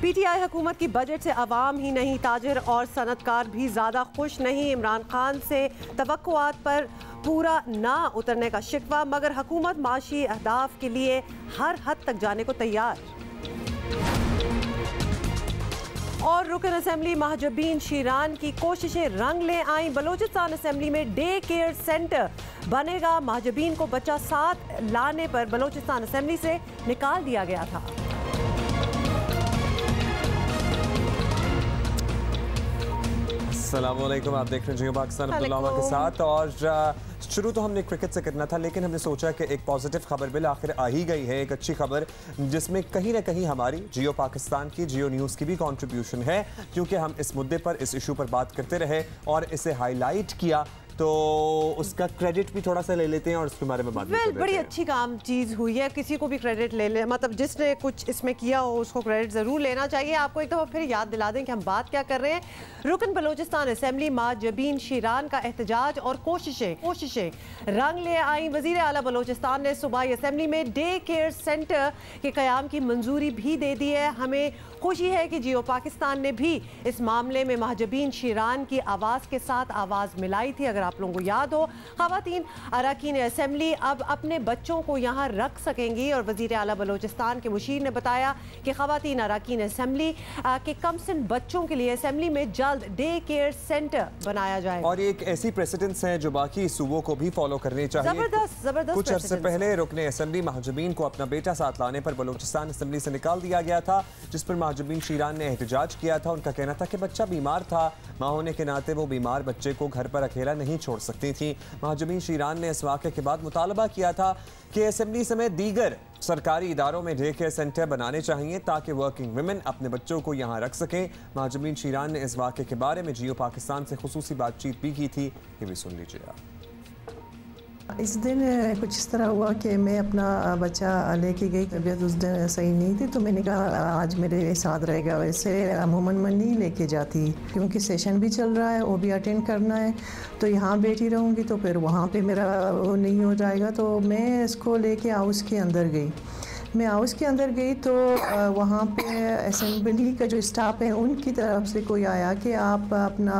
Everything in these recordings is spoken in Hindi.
पीटीआई हुकूमत की बजट से अवाम ही नहीं ताजिर और सनतकार भी ज़्यादा खुश नहीं। इमरान खान से तवक्कुआत पर पूरा ना उतरने का शिकवा, मगर हुकूमत माशी अहदाफ के लिए हर हद तक जाने को तैयार। और रुकन असेंबली महजबीन शीरान की कोशिशें रंग ले आईं। बलोचिस्तान असेंबली में डे केयर सेंटर बनेगा। महजबीन को बच्चा साथ लाने पर बलोचिस्तान असेंबली से निकाल दिया गया था। अस्सलामुअलैकुम, आप देख रहे हैं जियो पाकिस्तान अब्दुल्ला के साथ। और शुरू तो हमने क्रिकेट से करना था, लेकिन हमने सोचा कि एक पॉजिटिव खबर बिल आखिर आ ही गई है, एक अच्छी खबर जिसमें कहीं ना कहीं हमारी जियो पाकिस्तान की, जियो न्यूज़ की भी कंट्रीब्यूशन है, क्योंकि हम इस मुद्दे पर, इस इशू पर बात करते रहे और इसे हाईलाइट किया, तो उसका क्रेडिट भी थोड़ा सा ले लेते हैं और उसके बारे में बात करते हैं। बड़ी अच्छी काम चीज़ हुई है, किसी को भी क्रेडिट ले ले, मतलब जिसने कुछ इसमें किया हो उसको क्रेडिट ज़रूर लेना चाहिए। आपको एक दफ़ा फिर याद दिला दें कि हम बात क्या कर रहे हैं। रुकन बलोचिस्तान असेंबली महजबीन शीरान का एहतजाज और कोशिशें रंग ले आई। वज़ीर आला बलोचिस्तान ने सूबाई असेंबली में डे केयर सेंटर के क़याम की मंजूरी भी दे दी है। हमें खुशी है कि जियो पाकिस्तान ने भी इस मामले में महजबीन शीरान की आवाज़ के साथ आवाज़ मिलाई थी। अगर आप लोगों को याद हो, ख़वातीन अरकान असेंबली अब अपने बच्चों को यहाँ रख सकेंगी। और वज़ीर आला बलोचिस्तान के मुशीर ने बताया कि ख़वातीन अरकान असेंबली के कमसिन बच्चों के लिए असेंबली में जल्द डे केयर सेंटर बनाया जाएगा। और एक ऐसी प्रेसिडेंट्स हैं जो बाकी सूबों को भी फॉलो करनी चाहिए। जबरदस्त कुछ अर्से पहले रुकने असेंबली महजबीन को अपना बेटा साथ लाने पर बलोचिस्तान असेंबली से निकाल दिया गया था, जिस पर महजबीन शीरान ने एहतजाज किया था। उनका कहना था कि बच्चा बीमार था, माँ होने के नाते वो बीमार बच्चे को घर पर अकेला नहीं छोड़ सकती थी। महजबीन शीरान ने इस वाक़े के बाद मुतालबा किया था कि असेंबली समेत दीगर सरकारी इदारों में डे केयर सेंटर बनाने चाहिए ताकि वर्किंग वुमेन अपने बच्चों को यहाँ रख सकें। महजबीन शीरान ने इस वाक़े के बारे में जियो पाकिस्तान से खुसूसी बातचीत भी की थी, ये भी सुन लीजिए आप। इस दिन कुछ इस तरह हुआ कि मैं अपना बच्चा लेके गई, तबीयत उस दिन सही नहीं थी, तो मैंने कहा आज मेरे साथ रहेगा। वैसे अमूमन मैं नहीं लेके जाती क्योंकि सेशन भी चल रहा है, वो भी अटेंड करना है, तो यहाँ बैठी रहूँगी तो फिर वहाँ पे मेरा वो नहीं हो जाएगा। तो मैं इसको लेके हाउस के अंदर गई। मैं हाउस के अंदर गई तो वहाँ पे असेंबली का जो स्टाफ है उनकी तरफ से कोई आया कि आप अपना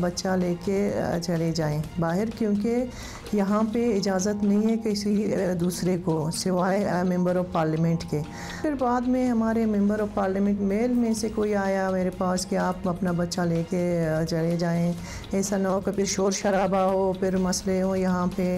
बच्चा लेके चले जाएं बाहर, क्योंकि यहाँ पे इजाज़त नहीं है किसी दूसरे को सिवाय मेंबर ऑफ पार्लियामेंट के। फिर बाद में हमारे मेंबर ऑफ पार्लियामेंट मेल में से कोई आया मेरे पास कि आप अपना बच्चा लेके चले जाएं, ऐसा ना हो कि फिर शोर शराबा हो, फिर मसले हो यहाँ पे।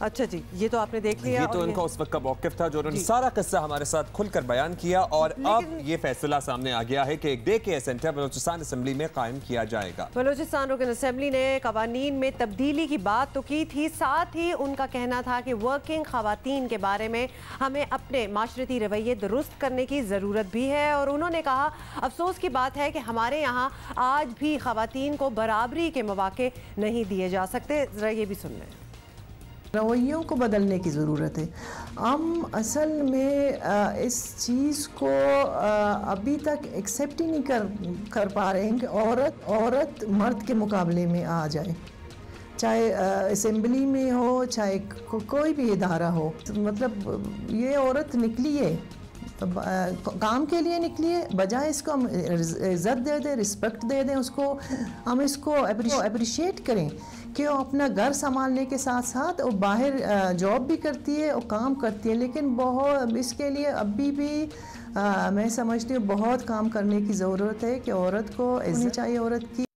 अच्छा जी, ये तो आपने देख लिया। ये तो उनका उस वक्त का मौक़िफ़ था जो उन्होंने सारा किस्सा हमारे साथ खुलकर बयान किया। और अब ये फैसला सामने आ गया है कि एक day care centre Balochistan assembly में कायम किया जाएगा। बलोचिस्तान रुकन असेंबली ने कवानीन में तब्दीली की बात तो की थी, साथ ही उनका कहना था कि वर्किंग खवातीन के बारे में हमें अपने माशरती रवैये दुरुस्त करने की ज़रूरत भी है। और उन्होंने कहा अफसोस की बात है कि हमारे यहाँ आज भी खवातीन को बराबरी के मौके नहीं दिए जा सकते। ज़रा ये भी सुन लें। रवैयों को बदलने की ज़रूरत है। हम असल में इस चीज़ को अभी तक एक्सेप्ट ही नहीं कर पा रहे हैं कि औरत मर्द के मुकाबले में आ जाए, चाहे असेंबली में हो, चाहे कोई भी इदारा हो। मतलब ये औरत निकली है, काम के लिए निकली है, बजाय इसको हम इज़्ज़त दे दें, रिस्पेक्ट दे दें उसको, हम इसको अप्रिशिएट करें कि वो अपना घर संभालने के साथ साथ वो बाहर जॉब भी करती है और काम करती है। लेकिन बहुत इसके लिए अभी भी मैं समझती हूँ बहुत काम करने की ज़रूरत है कि औरत को इज़्ज़त चाहिए, औरत की।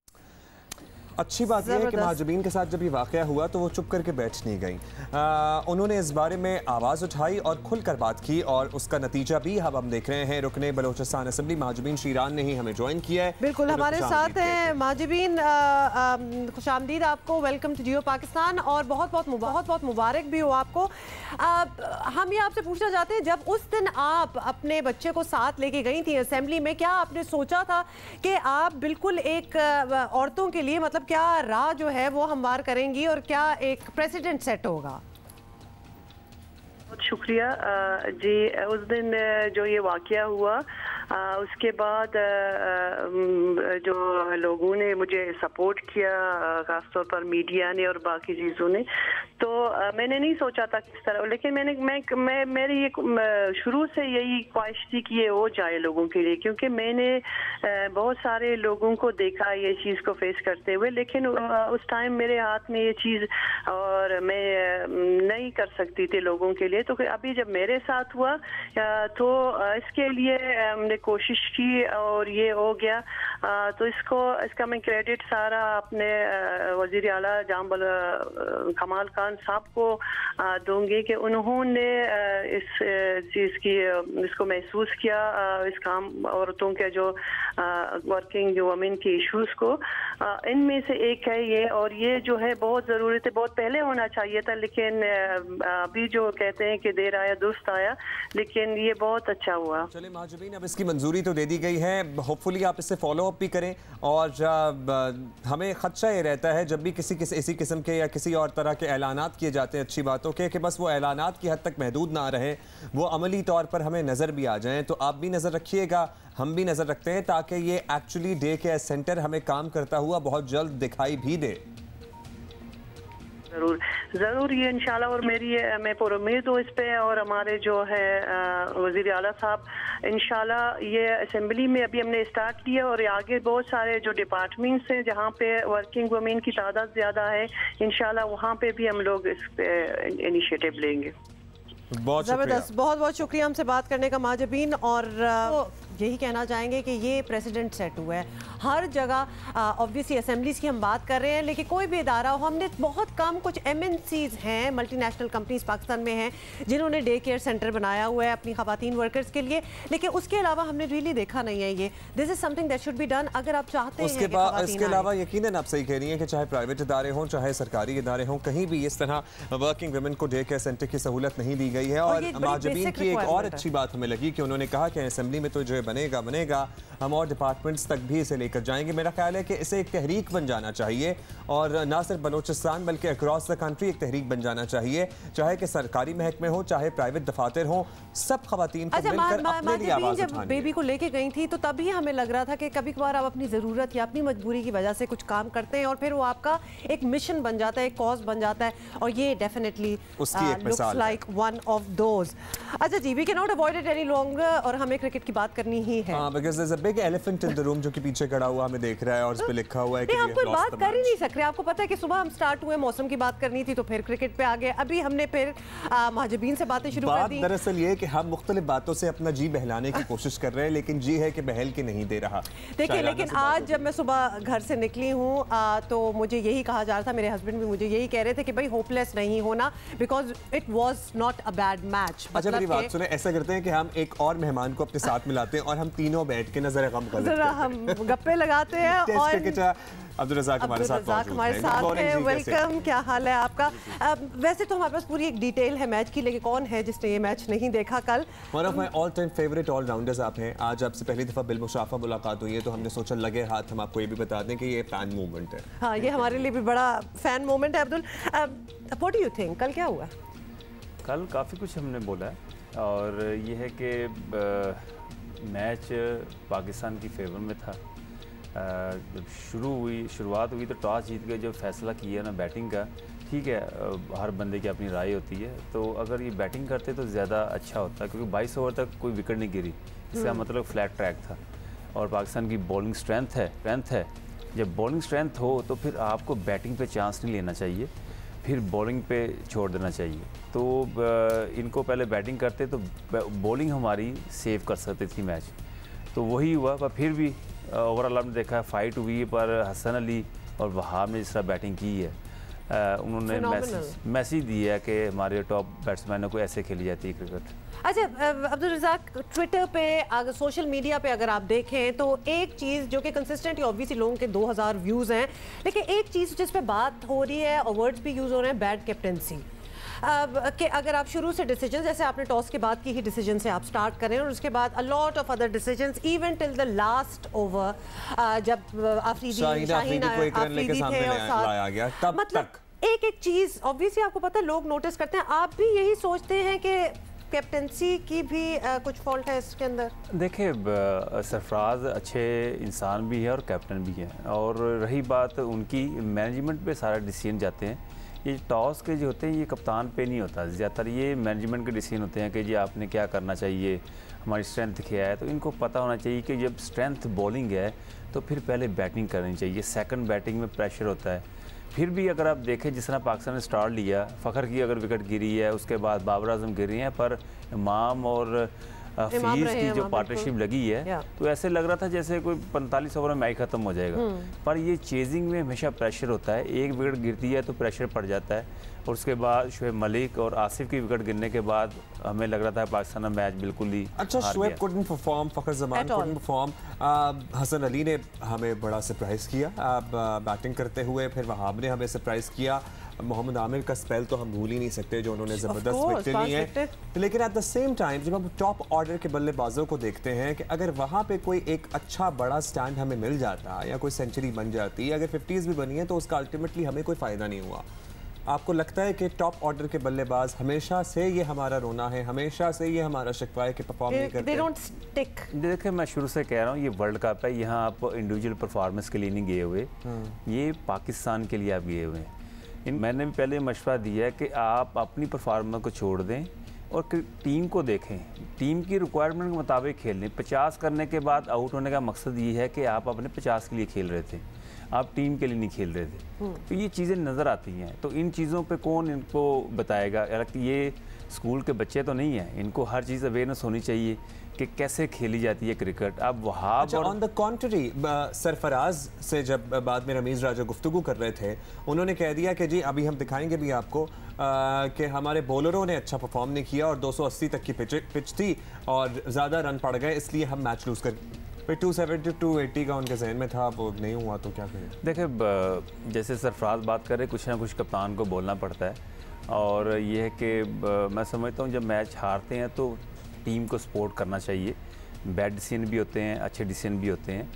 अच्छी बात यह है कि महजबीन के साथ जब ये वाक़या हुआ तो वो चुप करके बैठ नहीं गई, उन्होंने इस बारे में आवाज़ उठाई और खुलकर बात की, और उसका नतीजा भी अब हम देख रहे हैं। रुकने बलोचिस्तान असेंबली महजबीन शीरान ने ही हमें ज्वाइन किया है। बिल्कुल हमारे साथ हैं महजबीन, खुशामदीद आपको, वेलकम टू जियो पाकिस्तान, और बहुत बहुत मुबारक भी हो आपको। हम ये आपसे पूछना चाहते हैं, जब उस दिन आप अपने बच्चे को साथ लेके गई थी असेंबली में, क्या आपने सोचा था कि आप बिल्कुल एक औरतों के लिए, मतलब क्या राह जो है वो हमवार करेंगी और क्या एक प्रेसिडेंट सेट होगा? बहुत शुक्रिया जी। उस दिन जो ये वाकया हुआ उसके बाद जो लोगों ने मुझे सपोर्ट किया, खासतौर पर मीडिया ने और बाकी चीज़ों ने, तो मैंने नहीं सोचा था किस तरह, लेकिन मेरी ये शुरू से यही ख्वाहिश थी कि ये हो जाए लोगों के लिए, क्योंकि मैंने बहुत सारे लोगों को देखा ये चीज़ को फेस करते हुए, लेकिन उस टाइम मेरे हाथ में ये चीज़ और मैं नहीं कर सकती थी लोगों के लिए। तो अभी जब मेरे साथ हुआ तो इसके लिए हमने कोशिश की और ये हो गया। तो इसका मैं क्रेडिट सारा अपने वज़ीर आला जाम कमाल खान साहब को दूंगी कि उन्होंने इस चीज़ की इसको महसूस किया, इस काम औरतों के जो वर्किंग वुमेन के इश्यूज को, इनमें से एक है ये। और ये जो है बहुत ज़रूरी थे, बहुत पहले होना चाहिए था, लेकिन अभी जो कहते हैं कि देर आया दुरुस्त आया, लेकिन ये बहुत अच्छा हुआ। चलिए महाजबीन, अब इसकी मंजूरी तो दे दी गई है, होपफुली आप इससे फॉलो अप भी करें। और हमें खदशा ये रहता है जब भी किसी इसी किस्म के या किसी और तरह के ऐलानात किए जाते हैं अच्छी बातों के, कि बस वो ऐलानात की हद तक महदूद ना रहे, वो अमली तौर पर हमें नज़र भी आ जाएं। तो आप भी नज़र रखिएगा, हम भी नज़र रखते हैं, ताकि ये एक्चुअली डे केयर सेंटर हमें काम करता हुआ बहुत जल्द दिखाई भी दे। ज़रूर ये इंशाल्लाह, और मैं पूरी उम्मीद हूँ इस पे, और हमारे जो है वज़ीर आला साहब इंशाल्लाह ये असेंबली में अभी हमने स्टार्ट किया, और आगे बहुत सारे जो डिपार्टमेंट्स हैं जहाँ पे वर्किंग वुमेन की तादाद ज़्यादा है, इंशाल्लाह वहाँ पे भी हम लोग इस पे इनिशिएटिव लेंगे। बहुत ज़बरदस्त, बहुत बहुत शुक्रिया हमसे बात करने का महाजबीन। और यही कहना चाहेंगे कि ये प्रेसिडेंट सेट हुआ है हर जगह। ऑब्वियसली असेंबलीज की हम बात कर रहे हैं, लेकिन कोई भी इदारा हो, हमने बहुत कम, कुछ MNCs हैं, मल्टीनेशनल कंपनीज पाकिस्तान में हैं जिन्होंने डे केयर सेंटर बनाया हुआ है अपनी खवातीन वर्कर्स के लिए, लेकिन उसके अलावा हमने रियली देखा नहीं है ये। This is something that should be done अगर आप चाहते हैं। इसके अलावा यकीनन आप सही कह रही हैं कि चाहे प्राइवेट इदारे हों चाहे सरकारी इदारे हों, कहीं भी इस तरह वर्किंग वुमेन को डे केयर सेंटर की सहूलत नहीं दी गई है। और महाजबीन की एक और अच्छी बात हमें लगी कि उन्होंने कहा कि असेंबली में तो जो बनेगा हम और डिपार्टमेंट्स तक भी इसे लेकर जाएंगे। मेरा ख्याल है कि इसे एक तहरीक बन जाना चाहिए, और ना सिर्फ बलोचिस्तान बल्कि अक्रॉस द कंट्री एक तहरीक बन जाना चाहिए, चाहे कि सरकारी महकमे हो चाहे प्राइवेट दफातर हो, सब खवातीन को मिलकर अपने लिए आवाज उठानी है। जब बेबी को लेके गई थी तो तभी हमें लग रहा था कि कभी कभार आप अपनी ज़रूरत या अपनी मजबूरी की वजह से कुछ काम करते हैं और फिर वो आपका एक मिशन बन जाता है, एक कॉज बन जाता है, और ये definitely looks like one of those. अच्छा जी, we can not avoid it any longer, और हमें क्रिकेट की बात करनी ही है। Because there is a big elephant in the room जो कि पीछे खड़ा हुआ हमें देख रहा है, और उस पे लिखा हुआ है कि हम कोई बात कर ही नहीं सक रहे। आपको पता है कि सुबह हम स्टार्ट हुए, मौसम की बात करनी थी तो फिर क्रिकेट पे आ गए, अभी हमने फिर महाजबीन से बातें शुरू कर दी। दरअसल ये कि हम मुख्तलिफ बातों से अपना जी बहलाने की कोशिश कर रहे हैं, लेकिन जी है कि बहल के नहीं दे रहा। देखिए, लेकिन आज जब मैं सुबह घर से निकली हूँ तो मुझे यही कहा जा रहा था, मेरे हस्बैंड भी मुझे यही कह रहे थे कि भाई होपलेस नहीं होना, because it was not a bad match. अच्छा मेरी बात सुने, ऐसा करते हैं कि हम एक और मेहमान को अपने साथ मिलाते हैं और हम तीनों बैठ के नजर गम कर लेते हैं, हम गप्पे लगाते हैं। और अब्दुल रज़ाक हमारे साथ है। वेलकम, क्या हाल है आपका? वैसे तो हमारे पास पूरी एक डिटेल है मैच की, लेकिन कौन है जिसने ये मैच नहीं देखा कल? One of my all time favourite allrounders आप हैं। आज आपसे पहली दफ़ा बिलमुशाफा मुलाकात हुई है, तो हमने सोचा लगे हाथ हम आपको ये भी बता दें कि ये फैन मूवमेंट है। हाँ, ये हमारे लिए भी बड़ा फैन मूवमेंट है। Abdul, what do you think, कल क्या हुआ? कल काफ़ी कुछ हमने बोला है, और ये है कि मैच पाकिस्तान की फेवर में था। जब शुरुआत हुई तो टॉस जीत के जो फैसला किया ना बैटिंग का, ठीक है, हर बंदे की अपनी राय होती है, तो अगर ये बैटिंग करते तो ज़्यादा अच्छा होता, क्योंकि 22 ओवर तक कोई विकेट नहीं गिरी, इसका मतलब फ्लैट ट्रैक था। और पाकिस्तान की बॉलिंग स्ट्रेंथ है। जब बॉलिंग स्ट्रेंथ हो तो फिर आपको बैटिंग पे चांस नहीं लेना चाहिए, फिर बॉलिंग पे छोड़ देना चाहिए। तो इनको पहले बैटिंग करते तो बॉलिंग हमारी सेव कर सकती थी मैच, तो वही हुआ। पर फिर भी ओवरऑल हमने देखा फाइट हुई है, पर हसन अली और वहाब ने जिस तरह बैटिंग की है, उन्होंने मैसेज दिया है कि हमारे टॉप बैट्समैनों को ऐसे खेली जाती है क्रिकेट। अच्छा अब्दुल रज़ाक, ट्विटर पे अगर सोशल मीडिया पे अगर आप देखें तो एक चीज़ जो कि कंसिस्टेंट है, ऑब्वियसली लोगों के 2000 व्यूज़ हैं, लेकिन एक चीज़ जिस पे बात हो रही है और वर्ड्स भी यूज़ हो रहे हैं, बैड कैप्टेंसी। कि अगर आप शुरू से डिसीजन, जैसे आपने टॉस के बाद की ही डिसीजन से आप स्टार्ट करें, और उसके बाद अ lot of other decisions even till the last over, जब आफरीदी थे और साथ, मतलब एक चीज़ ऑब्वियसली आपको पता है, लोग नोटिस करते हैं। आप भी यही सोचते हैं कि कैप्टनसी की भी कुछ फॉल्ट है इसके अंदर? देखिए, सरफराज अच्छे इंसान भी है और कैप्टन भी है, और रही बात उनकी मैनेजमेंट पे सारा डिसीजन जाते हैं। ये टॉस के जो होते हैं ये कप्तान पे नहीं होता, ज़्यादातर ये मैनेजमेंट के डिसीजन होते हैं कि जी आपने क्या करना चाहिए, हमारी स्ट्रेंथ क्या है। तो इनको पता होना चाहिए कि जब स्ट्रेंथ बॉलिंग है तो फिर पहले बैटिंग करनी चाहिए, सेकंड बैटिंग में प्रेशर होता है। फिर भी अगर आप देखें जिस तरह पाकिस्तान ने स्टार्ट लिया, फ़खर की अगर विकेट गिरी है, उसके बाद बाबर आजम गिरी हैं, पर इमाम और फीस की जो पार्टनरशिप लगी है तो ऐसे लग रहा था जैसे कोई 45 ओवर में मैच ख़त्म हो जाएगा। पर ये चेजिंग में हमेशा प्रेशर होता है, एक विकेट गिरती है तो प्रेशर पड़ जाता है, और उसके बाद शुएब मलिक और आसिफ की विकेट गिरने के बाद हमें लग रहा था पाकिस्तान मैच बिल्कुल ही अच्छा, शुएब कुडंट परफॉर्म, फ़खर ज़मान कुडंट परफॉर्म, हसन अली ने हमें बड़ा सरप्राइज़ किया बैटिंग करते हुए, फिर वहाब ने हमें सरप्राइज़ किया, मोहम्मद आमिर का स्पेल तो हम भूल ही नहीं सकते जो उन्होंने ज़बरदस्त विकेट ली है। लेकिन एट द सेम टाइम जब हम टॉप ऑर्डर के बल्लेबाजों को देखते हैं कि अगर वहाँ पे कोई एक अच्छा बड़ा स्टैंड हमें मिल जाता या कोई सेंचुरी बन जाती, अगर 50s भी बनी है तो उसका अल्टीमेटली हमें कोई फ़ायदा नहीं हुआ। आपको लगता है कि टॉप ऑर्डर के बल्लेबाज हमेशा से ये हमारा रोना है, हमेशा से ये हमारा शिकवा है कि परफॉर्म नहीं करते? देखिए, मैं शुरू से कह रहा हूँ ये वर्ल्ड कप है, यहाँ आप इंडिविजुअल परफॉर्मेंस के लिए नहीं गए हुए, ये पाकिस्तान के लिए आप गए हुए हैं। मैंने भी पहले मशवरा दिया है कि आप अपनी परफॉर्मेंस को छोड़ दें और टीम को देखें, टीम की रिक्वायरमेंट के मुताबिक खेलें। 50 करने के बाद आउट होने का मकसद ये है कि आप अपने 50 के लिए खेल रहे थे, आप टीम के लिए नहीं खेल रहे थे। तो ये चीज़ें नज़र आती हैं, तो इन चीज़ों पे कौन इनको बताएगा? ये स्कूल के बच्चे तो नहीं हैं, इनको हर चीज़ अवेयरनेस होनी चाहिए कि कैसे खेली जाती है क्रिकेट। अब वहाब ऑन द कॉन्ट्री, सरफराज से जब बाद में रमीज़ राजा गुफ्तगू कर रहे थे, उन्होंने कह दिया कि जी अभी हम दिखाएंगे भी आपको कि हमारे बॉलरों ने अच्छा परफॉर्म नहीं किया और 280 तक की पिच थी और ज़्यादा रन पड़ गए, इसलिए हम मैच लूज़ कर। फिर 270 280 का उनके जहन में था, वो नहीं हुआ तो क्या करें? देखिए, जैसे सरफराज बात करे, कुछ ना कुछ कप्तान को बोलना पड़ता है, और ये है कि मैं समझता हूँ जब मैच हारते हैं तो टीम को सपोर्ट करना चाहिए। बैड डिसीजन भी होते हैं, अच्छे डिसीजन भी होते हैं।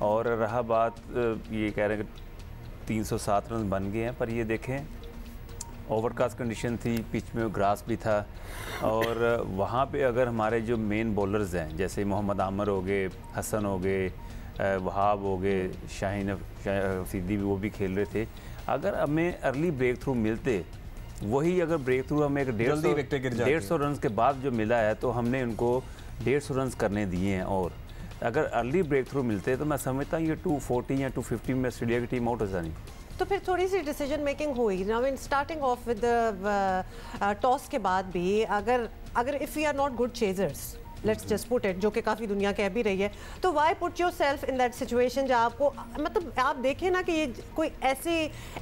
और रहा बात, ये कह रहे हैं कि 307 रन बन गए हैं, पर ये देखें ओवरकास्ट कंडीशन थी, पिच में ग्रास भी था, और वहाँ पे अगर हमारे जो मेन बॉलर्स हैं जैसे मोहम्मद आमिर हो गए, हसन हो गए, वहाब हो गए, शाहीन सिद्दीकी भी वो भी खेल रहे थे, अगर हमें अर्ली ब्रेक थ्रू मिलते, वही अगर ब्रेक थ्रू हमें एक 150 रन के बाद जो मिला है तो हमने उनको 150 रन करने दिए हैं, और अगर अर्ली ब्रेक थ्रू मिलते तो मैं समझता हूँ ये 240 या 250 में ऑस्ट्रेलिया की टीम आउट हो जानी। तो फिर थोड़ी सी डिसीजन मेकिंग हुई ना, in starting off with toss के बाद भी अगर if we are not good chasers, let's just put it, जो कि काफ़ी दुनिया कह भी रही है, तो why put yourself in that situation जहाँ आपको, मतलब आप देखें ना कि ये कोई ऐसे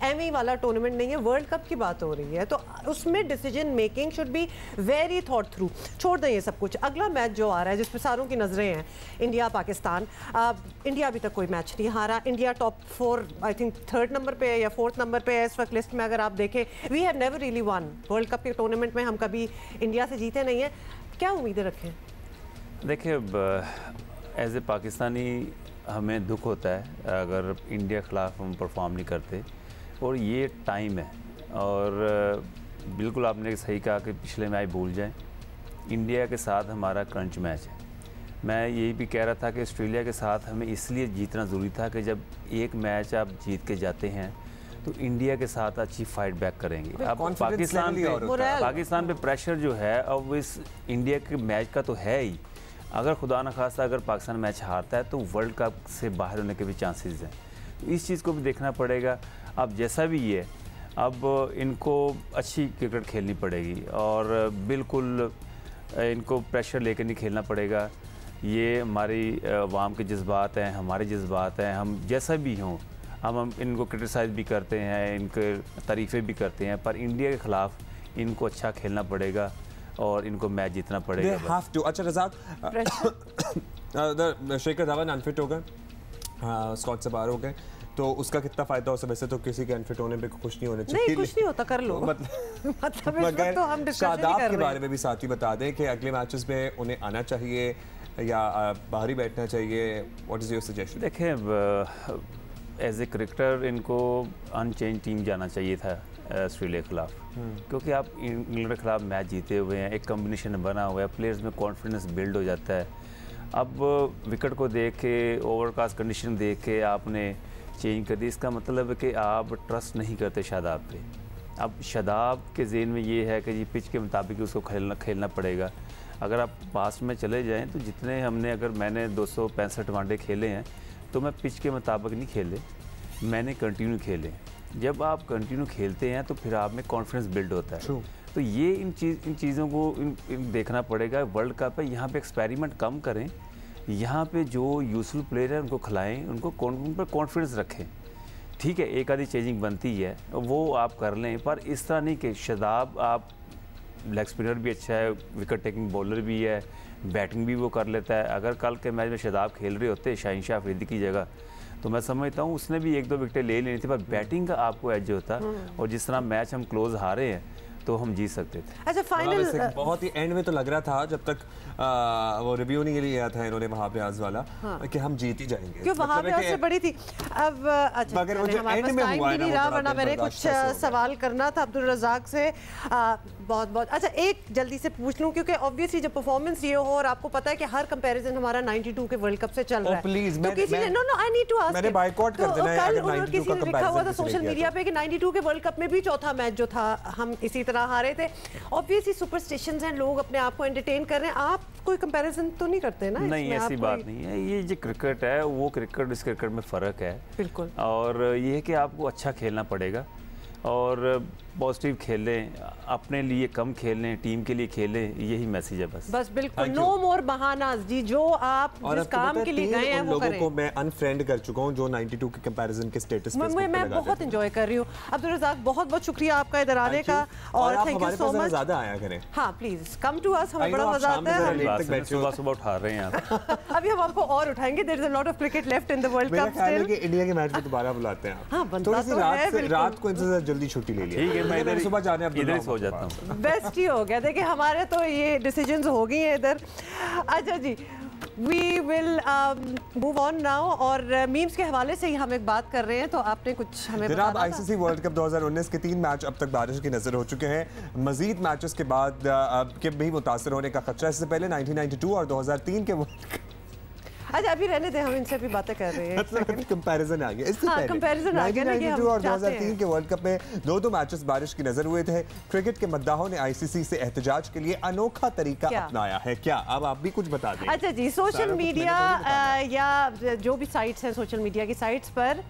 एमी वाला टूर्नामेंट नहीं है, वर्ल्ड कप की बात हो रही है, तो उसमें decision making should be very thought through. छोड़ दें ये सब कुछ, अगला मैच जो आ रहा है जिस पर सारों की नज़रें हैं, इंडिया पाकिस्तान। इंडिया अभी तक कोई मैच नहीं हारा, India top 4 I think 3rd number पे है या 4th नंबर पे है इस वक्त लिस्ट में। अगर आप देखें, we have never really won World Cup के टूर्नामेंट में, हम कभी इंडिया से जीते नहीं हैं। क्या उम्मीदें रखें? देखिए, एज ए पाकिस्तानी हमें दुख होता है अगर इंडिया के ख़िलाफ़ हम परफॉर्म नहीं करते, और ये टाइम है, और बिल्कुल आपने सही कहा कि पिछले मैच भूल जाएं। इंडिया के साथ हमारा क्रंच मैच है। मैं यही भी कह रहा था कि ऑस्ट्रेलिया के साथ हमें इसलिए जीतना ज़रूरी था कि जब एक मैच आप जीत के जाते हैं तो इंडिया के साथ अच्छी फाइट बैक करेंगे। अब पाकिस्तान पे प्रेशर जो है अब इस इंडिया के मैच का तो है ही, अगर खुदा न खास्ता अगर पाकिस्तान मैच हारता है तो वर्ल्ड कप से बाहर होने के भी चांसेस हैं, तो इस चीज़ को भी देखना पड़ेगा। अब जैसा भी ये, अब इनको अच्छी क्रिकेट खेलनी पड़ेगी और बिल्कुल इनको प्रेशर लेकर नहीं खेलना पड़ेगा। ये हमारी अवाम के जज्बात हैं, हमारे जज्बात हैं, हम जैसा भी हों हम इनको क्रिटिसाइज़ भी करते हैं, इनके तारीफ़ें भी करते हैं, पर इंडिया के ख़िलाफ़ इनको अच्छा खेलना पड़ेगा और इनको मैच जीतना पड़ेगा। अच्छा रज़ाक, शेखर धवन अनफिट हो गए, स्क्वाड से बाहर हो गए, तो उसका कितना फ़ायदा हो? वैसे तो किसी के अनफिट होने पे खुश नहीं होने चाहिए। नहीं, कुछ नहीं होता, कर लो। मतलब तो हम शादाब के बारे में भी साथ ही बता दें कि अगले मैचेस में उन्हें आना चाहिए या बाहर ही बैठना चाहिए? What is your suggestion? देखें, एज ए क्रिकेटर इनको अनचेंज टीम जाना चाहिए था ऑस्ट्रेलिया के खिलाफ, क्योंकि आप इंग्लैंड के खिलाफ मैच जीते हुए हैं, एक कॉम्बिनेशन बना हुआ है, प्लेयर्स में कॉन्फिडेंस बिल्ड हो जाता है। अब विकेट को देख के, ओवरकास्ट कंडीशन देख के आपने चेंज कर दी, इसका मतलब है कि आप ट्रस्ट नहीं करते शादाब पे। अब शादाब के ज़हन में ये है कि जी पिच के मुताबिक उसको खेलना पड़ेगा। अगर आप पास में चले जाएं तो जितने अगर मैंने 265 वनडे खेले हैं तो मैं पिच के मुताबिक नहीं खेले, मैंने कंटिन्यू खेले। जब आप कंटिन्यू खेलते हैं तो फिर आप में कॉन्फिडेंस बिल्ड होता है। तो ये इन चीज़ों को देखना पड़ेगा। वर्ल्ड कप है, यहाँ पे एक्सपेरिमेंट कम करें, यहाँ पे जो यूजफुल प्लेयर है उनको खिलाएं, उन पर कॉन्फिडेंस रखें। ठीक है, एक आधी चेंजिंग बनती है वो आप कर लें, पर इस तरह नहीं कि शादाब आप लेग स्पिनर भी अच्छा है, विकेट टेकिंग बॉलर भी है, बैटिंग भी वो कर लेता है। अगर कल के मैच में शादाब खेल रहे होते शाहीन शाह अफरीदी की जगह तो मैं समझता हूँ उसने भी 1-2 विकेटें ले लेनी थी, पर बैटिंग का आपको एज होता और जिस तरह मैच हम क्लोज हारे हैं तो हम जीत सकते थे। अच्छा, फाइनल बहुत ही एंड में तो लग रहा था जब तक वो रिव्यू नहीं लिया था इन्होंने वहाँ पे आज वाला कि हम जीत ही जाएंगे, क्यों वहाँ पे उससे बड़ी थी। अब अच्छा, मगर मुझे एंड में हुआ है ना, वरना मैंने कुछ सवाल करना था अब्दुल रज़ाक से। बहुत अच्छा, एक जल्दी से पूछ लूं क्योंकि ऑब्वियसली जब परफॉर्मेंस ये हो और आपको पता है कि हर कंपैरिजन हमारा 92 के वर्ल्ड कप से चल रहा है, प्लीज तो किसी ने no I need to ask, मैंने बायकॉट कर देना है अगर 92 का लिखा हुआ था सोशल मीडिया पे कि 92 के वर्ल्ड कप में भी चौथा मैच जो था हम इसी तरह हारे थे। ऑब्वियसली सुपरस्टिशंस हैं, लोग अपने आप को एंटरटेन कर रहे हैं, आप कोई कंपैरिजन तो नहीं करते ना? नहीं, ऐसी बात नहीं है। ये जो क्रिकेट है वो क्रिकेट इस क्रिकेट में फ़र्क है बिल्कुल, और ये है कि आपको अच्छा खेलना पड़ेगा और पॉजिटिव खेलें, अपने लिए कम खेलें, टीम के लिए खेलें, यही मैसेज है बस बिल्कुल। नो मोर बहानास जी, जो आप जिस काम के लिए गए हैं वो करें। को मैं अनफ्रेंड कर चुका हूं जो 92 के कंपैरिजन के स्टेटस पे मैं बहुत एंजॉय कर रही हूं। अब्दुल रज़ाक बहुत बहुत शुक्रिया आपका इधर आने का और थैंक यू सो मच। ज़्यादा आया करें, हां प्लीज कम टू अस, हमें बड़ा मजा आता है। सुबह उठा रहे हैं आप। अभी हम आपको और उठाएंगे, there is a lot of cricket left in the World Cup still. India के मैच में दोबारा बुलाते हैं आप। हां, बनता तो है, रात को इनसे जल्दी छुट्टी ले लिया। ठीक है, मैं इधर सुबह जाने इधर ही सो जाता हूँ। बेस्ट ही हो गया। देखिए हमारे तो ये डिसीजंस हो गई हैं इधर। अच्छा जी, we will move on now और मीम्स के हवाले से ही हम एक बात कर रहे हैं, तो आपने कुछ हमें जनाब आईसीसी वर्ल्ड कप 2019 के 3 मैच अब तक बारिश की नजर हो चुके हैं। मजीद मैचेस के बाद के भी मुतासर होने का खतरा। इससे पहले 1992 और 2003 के अच्छा अभी रहने दे, हम इनसे भी बातें कर रहे हैं। कंपैरिजन आ गया। इससे पहले कंपैरिजन आ गया 1992 और 2003 के वर्ल्ड कप में दो मैचेस बारिश की नजर हुए थे। क्रिकेट के मद्दाहों ने आईसीसी से एहतजाज के लिए अनोखा तरीका अपनाया है। क्या अब आप भी कुछ बता दें? अच्छा जी, सोशल मीडिया या जो भी साइट्स हैं सोशल मीडिया की साइट्स पर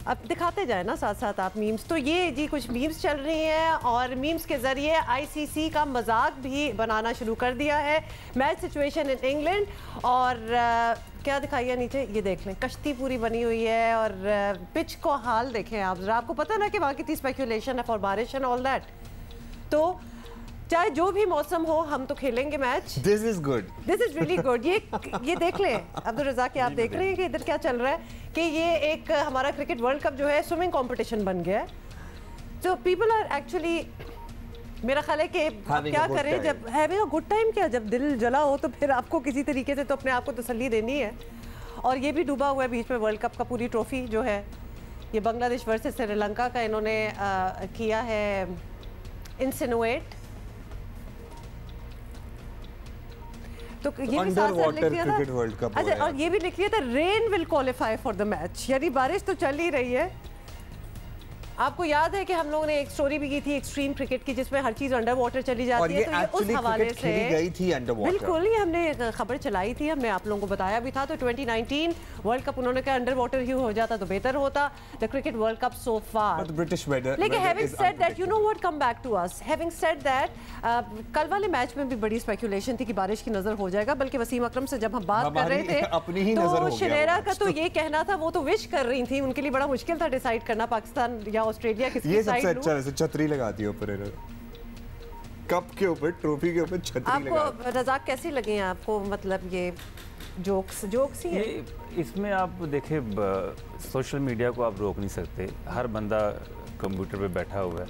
अब दिखाते जाए ना साथ साथ आप मीम्स। तो ये जी कुछ मीम्स चल रही हैं और मीम्स के ज़रिए आईसीसी का मजाक भी बनाना शुरू कर दिया है। मैच सिचुएशन इन इंग्लैंड और क्या दिखाइए नीचे, ये देख लें, कश्ती पूरी बनी हुई है और पिच को हाल देखें आप जरा। आपको पता ना कि वहाँ कितनी स्पेकुलेशन है फॉर बारिश एंड ऑल दैट। तो चाहे जो भी मौसम हो हम तो खेलेंगे match. This is good, this is really good. ये देख लें अब्दुल रज़ाक कि आप देख रहे हैं कि इधर क्या चल रहा है कि ये एक हमारा क्रिकेट वर्ल्ड कप जो है स्विमिंग कंपटीशन बन गया है। तो पीपल आर एक्चुअली, मेरा ख्याल है कि क्या करें जब हैविंग अ गुड टाइम, क्या जब दिल जला हो तो फिर आपको किसी तरीके से तो अपने आप को तसल्ली देनी है। और ये भी डूबा हुआ है बीच में वर्ल्ड कप का, पूरी ट्रॉफी जो है ये बांग्लादेश वर्सेस श्रीलंका का इन्होंने किया है इंसिनुएट। तो ये भी साथ साथ लिख दिया था। अच्छा, और ये भी लिख दिया था rain will qualify for the match, यानी बारिश तो चल ही रही है। आपको याद है कि हम लोगों ने एक स्टोरी भी की थी एक्सट्रीम क्रिकेट की जिसमें हर चीज अंडर वाटर चली जाती है, तो ये उस हवाले से गई थी अंडर वाटर। बिल्कुल, ये हमने खबर चलाई थी, हमने आप लोगों को बताया भी था। तो 2019 वर्ल्ड कप उन्होंने कहा अंडर वाटर ही हो जाता तो बेहतर होता, the cricket world cup so far. British weather, लेकिन having said that, you know what, come back to us, having said that कल वाले मैच में भी बड़ी स्पेकुलेशन थी कि बारिश की नजर हो जाएगा, बल्कि वसीम अकरम से जब हम बात कर रहे थे अपनी ही नजर हो गया। तो शरेरा का तो ये कहना था, वो तो विश कर रही थी, उनके लिए बड़ा मुश्किल था डिसाइड करना पाकिस्तान या ऑस्ट्रेलिया किसकी साइड लूं। अच्छा वैसे छतरी लगाती है ऊपर, कप के ऊपर, ट्रॉफी के ऊपर छतरी लगा। आपको रज़ाक कैसी लगी हैं आपको, मतलब ये जोक्स ही है? इसमें आप देखें, सोशल मीडिया को आप रोक नहीं सकते, हर बंदा कंप्यूटर पे बैठा हुआ है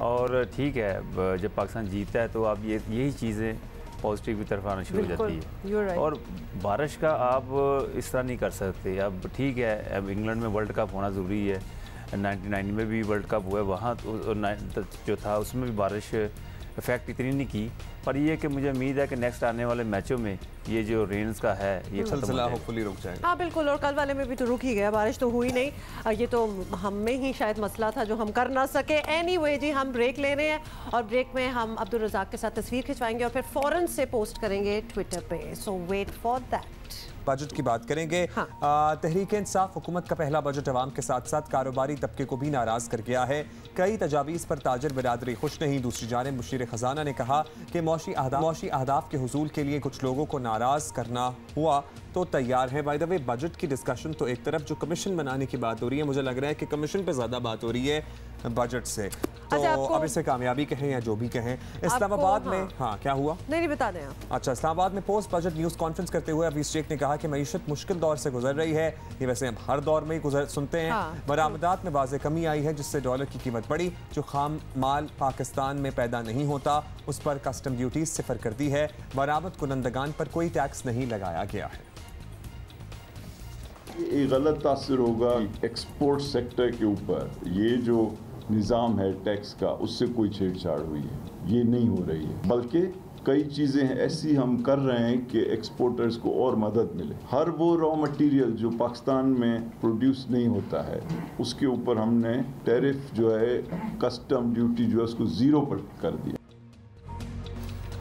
और ठीक है जब पाकिस्तान जीतता है तो आप यही चीज़ें पॉजिटिव की तरफ आना शुरू हो जाती है। right. और बारिश का आप इस तरह नहीं कर सकते। अब ठीक है, अब इंग्लैंड में वर्ल्ड कप होना ज़रूरी है, 99 में भी वर्ल्ड कप हुआ, वहाँ जो था उसमें भी बारिश इफेक्ट इतनी नहीं की। पर ये कि मुझे उम्मीद है कि नेक्स्ट आने वाले मैचों में ये जो रेन्स का है ये सिलसिला होपफुली रुक जाएगा। हाँ बिल्कुल, और कल वाले में भी तो रुक ही गया, बारिश तो हुई नहीं। ये तो हम में ही शायद मसला था जो हम कर ना सके। एनीवे जी, हम ब्रेक ले रहे हैं और ब्रेक में हम अब्दुल रज़ाक के साथ तस्वीर खिंचवाएंगे और फिर फ़ौरन से पोस्ट करेंगे ट्विटर पे, सो वेट फॉर दैट। बजट की बात करेंगे। तहरीक इंसाफ हुकूमत का पहला बजट अवाम के साथ साथ कारोबारी तबके को भी नाराज कर गया है। कई तजावीज़ पर ताजर बिरादरी खुश नहीं। दूसरी जानिब मुशीर खजाना ने कहा कि मौशी अहदाफ के हुसूल के लिए कुछ लोगों को नाराज करना हुआ तो तैयार है। बाय द वे, बजट की डिस्कशन तो एक तरफ जो कमीशन बनाने की बात हो रही है, मुझे लग रहा है कि कमीशन पे ज्यादा बात हो रही है बजट से। तो अब इसे कामयाबी कहें या जो भी कहें, इस्लामाबाद में क्या हुआ नहीं बता दें आप। अच्छा, इस्लामाबाद में पोस्ट बजट न्यूज़ कॉन्फ्रेंस करते हुए अवीस शेख ने कहा कि मईशत मुश्किल दौर से गुजर रही है। ये वैसे हम हर दौर में ही सुनते हैं। बरामदात में वाज़े कमी आई है जिससे डॉलर की कीमत बढ़ी। जो खाम माल पाकिस्तान में पैदा नहीं होता उस पर कस्टम ड्यूटीज सिफर कर दी है। बरामद कुनंदगान पर कोई टैक्स नहीं लगाया गया है। ये गलत तासर होगा एक्सपोर्ट सेक्टर के ऊपर। ये जो निज़ाम है टैक्स का, उससे कोई छेड़छाड़ हुई है, ये नहीं हो रही है। बल्कि कई चीज़ें ऐसी हम कर रहे हैं कि एक्सपोर्टर्स को और मदद मिले। हर वो रॉ मटेरियल जो पाकिस्तान में प्रोड्यूस नहीं होता है उसके ऊपर हमने टैरिफ जो है, कस्टम ड्यूटी जो है, उसको ज़ीरो पर कर दिया।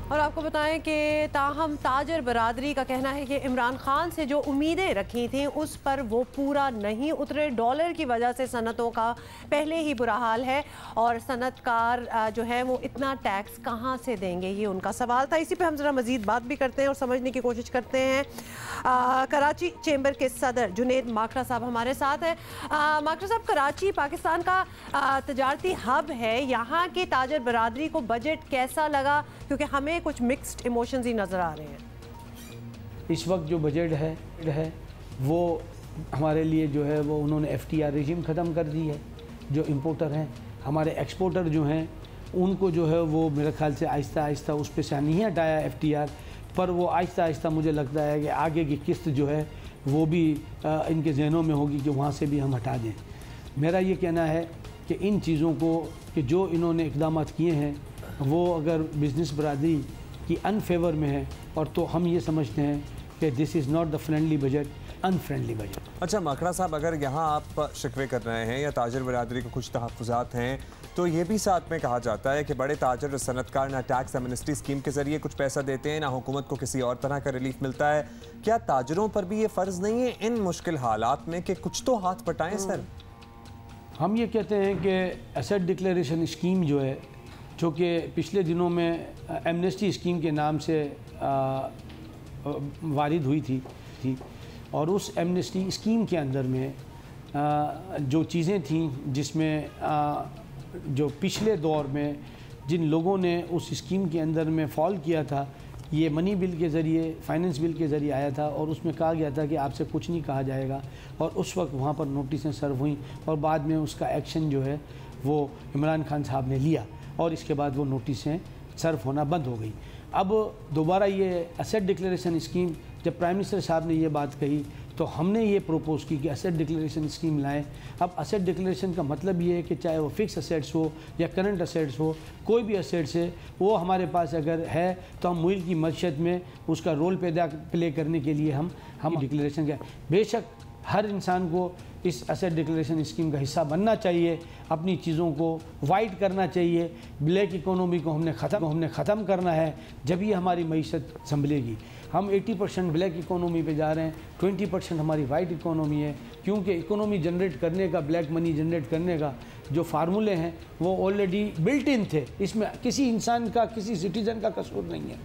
और आपको बताएं कि ताहम ताजर बरादरी का कहना है कि इमरान खान से जो उम्मीदें रखी थी उस पर वो पूरा नहीं उतरे। डॉलर की वजह से सनतों का पहले ही बुरा हाल है और सनतकार जो है वो इतना टैक्स कहाँ से देंगे, ये उनका सवाल था। इसी पे हम ज़रा मज़ीद बात भी करते हैं और समझने की कोशिश करते हैं। कराची चेंबर के सदर जुनेद माखरा साहब हमारे साथ हैं। माखरा साहब, कराची पाकिस्तान का तजारती हब है, यहाँ की ताजर बरादरी को बजट कैसा लगा? क्योंकि हमें कुछ मिक्स्ड इमोशंस ही नजर आ रहे हैं। इस वक्त जो बजट है वो हमारे लिए जो है वो उन्होंने FTR रेजिम ख़त्म कर दी है। जो इंपोर्टर हैं, हमारे एक्सपोर्टर जो हैं, उनको जो है वो मेरे ख्याल से आहिस्ता आहिस्ता उस पर से नहीं हटाया FTR, पर वो आहिस्ता आहिस्ता मुझे लगता है कि आगे की किस्त जो है वो भी इनके जहनों में होगी कि वहाँ से भी हम हटा दें। मेरा ये कहना है कि इन चीज़ों को कि जो इन्होंने इक़दाम किए हैं वो अगर बिज़नेस बरादरी की अनफेवर में है और तो हम ये समझते हैं कि this is not the friendly budget, unfriendly budget. अच्छा माखड़ा साहब, अगर यहाँ आप शिकवे कर रहे हैं या ताजर बरादरी को कुछ तहफ़्फ़ुज़ात हैं, तो ये भी साथ में कहा जाता है कि बड़े ताजर और सनतकार ना टैक्स एमनेस्टी स्कीम के ज़रिए कुछ पैसा देते हैं, ना हुकूमत को किसी और तरह का रिलीफ मिलता है। क्या ताजरों पर भी ये फ़र्ज़ नहीं है इन मुश्किल हालात में कि कुछ तो हाथ बटाएँ? सर, हम ये कहते हैं कि एसेट डिक्लेरेशन स्कीम जो है, जो कि पिछले दिनों में एमनेस्टी स्कीम के नाम से वारिद हुई थी और उस एमनेस्टी स्कीम के अंदर में जो चीज़ें थीं जिसमें जो पिछले दौर में जिन लोगों ने उस स्कीम के अंदर में फॉल किया था, ये मनी बिल के ज़रिए, फाइनेंस बिल के ज़रिए आया था और उसमें कहा गया था कि आपसे कुछ नहीं कहा जाएगा। और उस वक्त वहाँ पर नोटिसें सर्व हुई और बाद में उसका एक्शन जो है वो इमरान खान साहब ने लिया और इसके बाद वो नोटिसें सर्व होना बंद हो गई। अब दोबारा ये एसेट डिक्लेरेशन स्कीम, जब प्राइम मिनिस्टर साहब ने ये बात कही तो हमने ये प्रोपोज़ की कि एसेट डिक्लेरेशन स्कीम लाएं। अब एसेट डिक्लेरेशन का मतलब ये है कि चाहे वो फिक्स एसेट्स हो या करंट एसेट्स हो, कोई भी एसेट्स है वो हमारे पास अगर है तो हम मुल्क की मईशत में उसका रोल प्ले करने के लिए हम डिक्लेरेशन का, बेशक हर इंसान को इस एसेट डिक्लेरेशन स्कीम का हिस्सा बनना चाहिए, अपनी चीज़ों को वाइट करना चाहिए। ब्लैक इकोनॉमी को हमने ख़त्म करना है, जब ये हमारी मईशत संभलेगी। हम 80% ब्लैक इकोनॉमी पे जा रहे हैं, 20% हमारी वाइट इकोनॉमी है, क्योंकि इकोनॉमी जनरेट करने का, ब्लैक मनी जनरेट करने का जो फार्मूले हैं वो ऑलरेडी बिल्ट इन थे। इसमें किसी इंसान का, किसी सिटीज़न का कसूर नहीं है।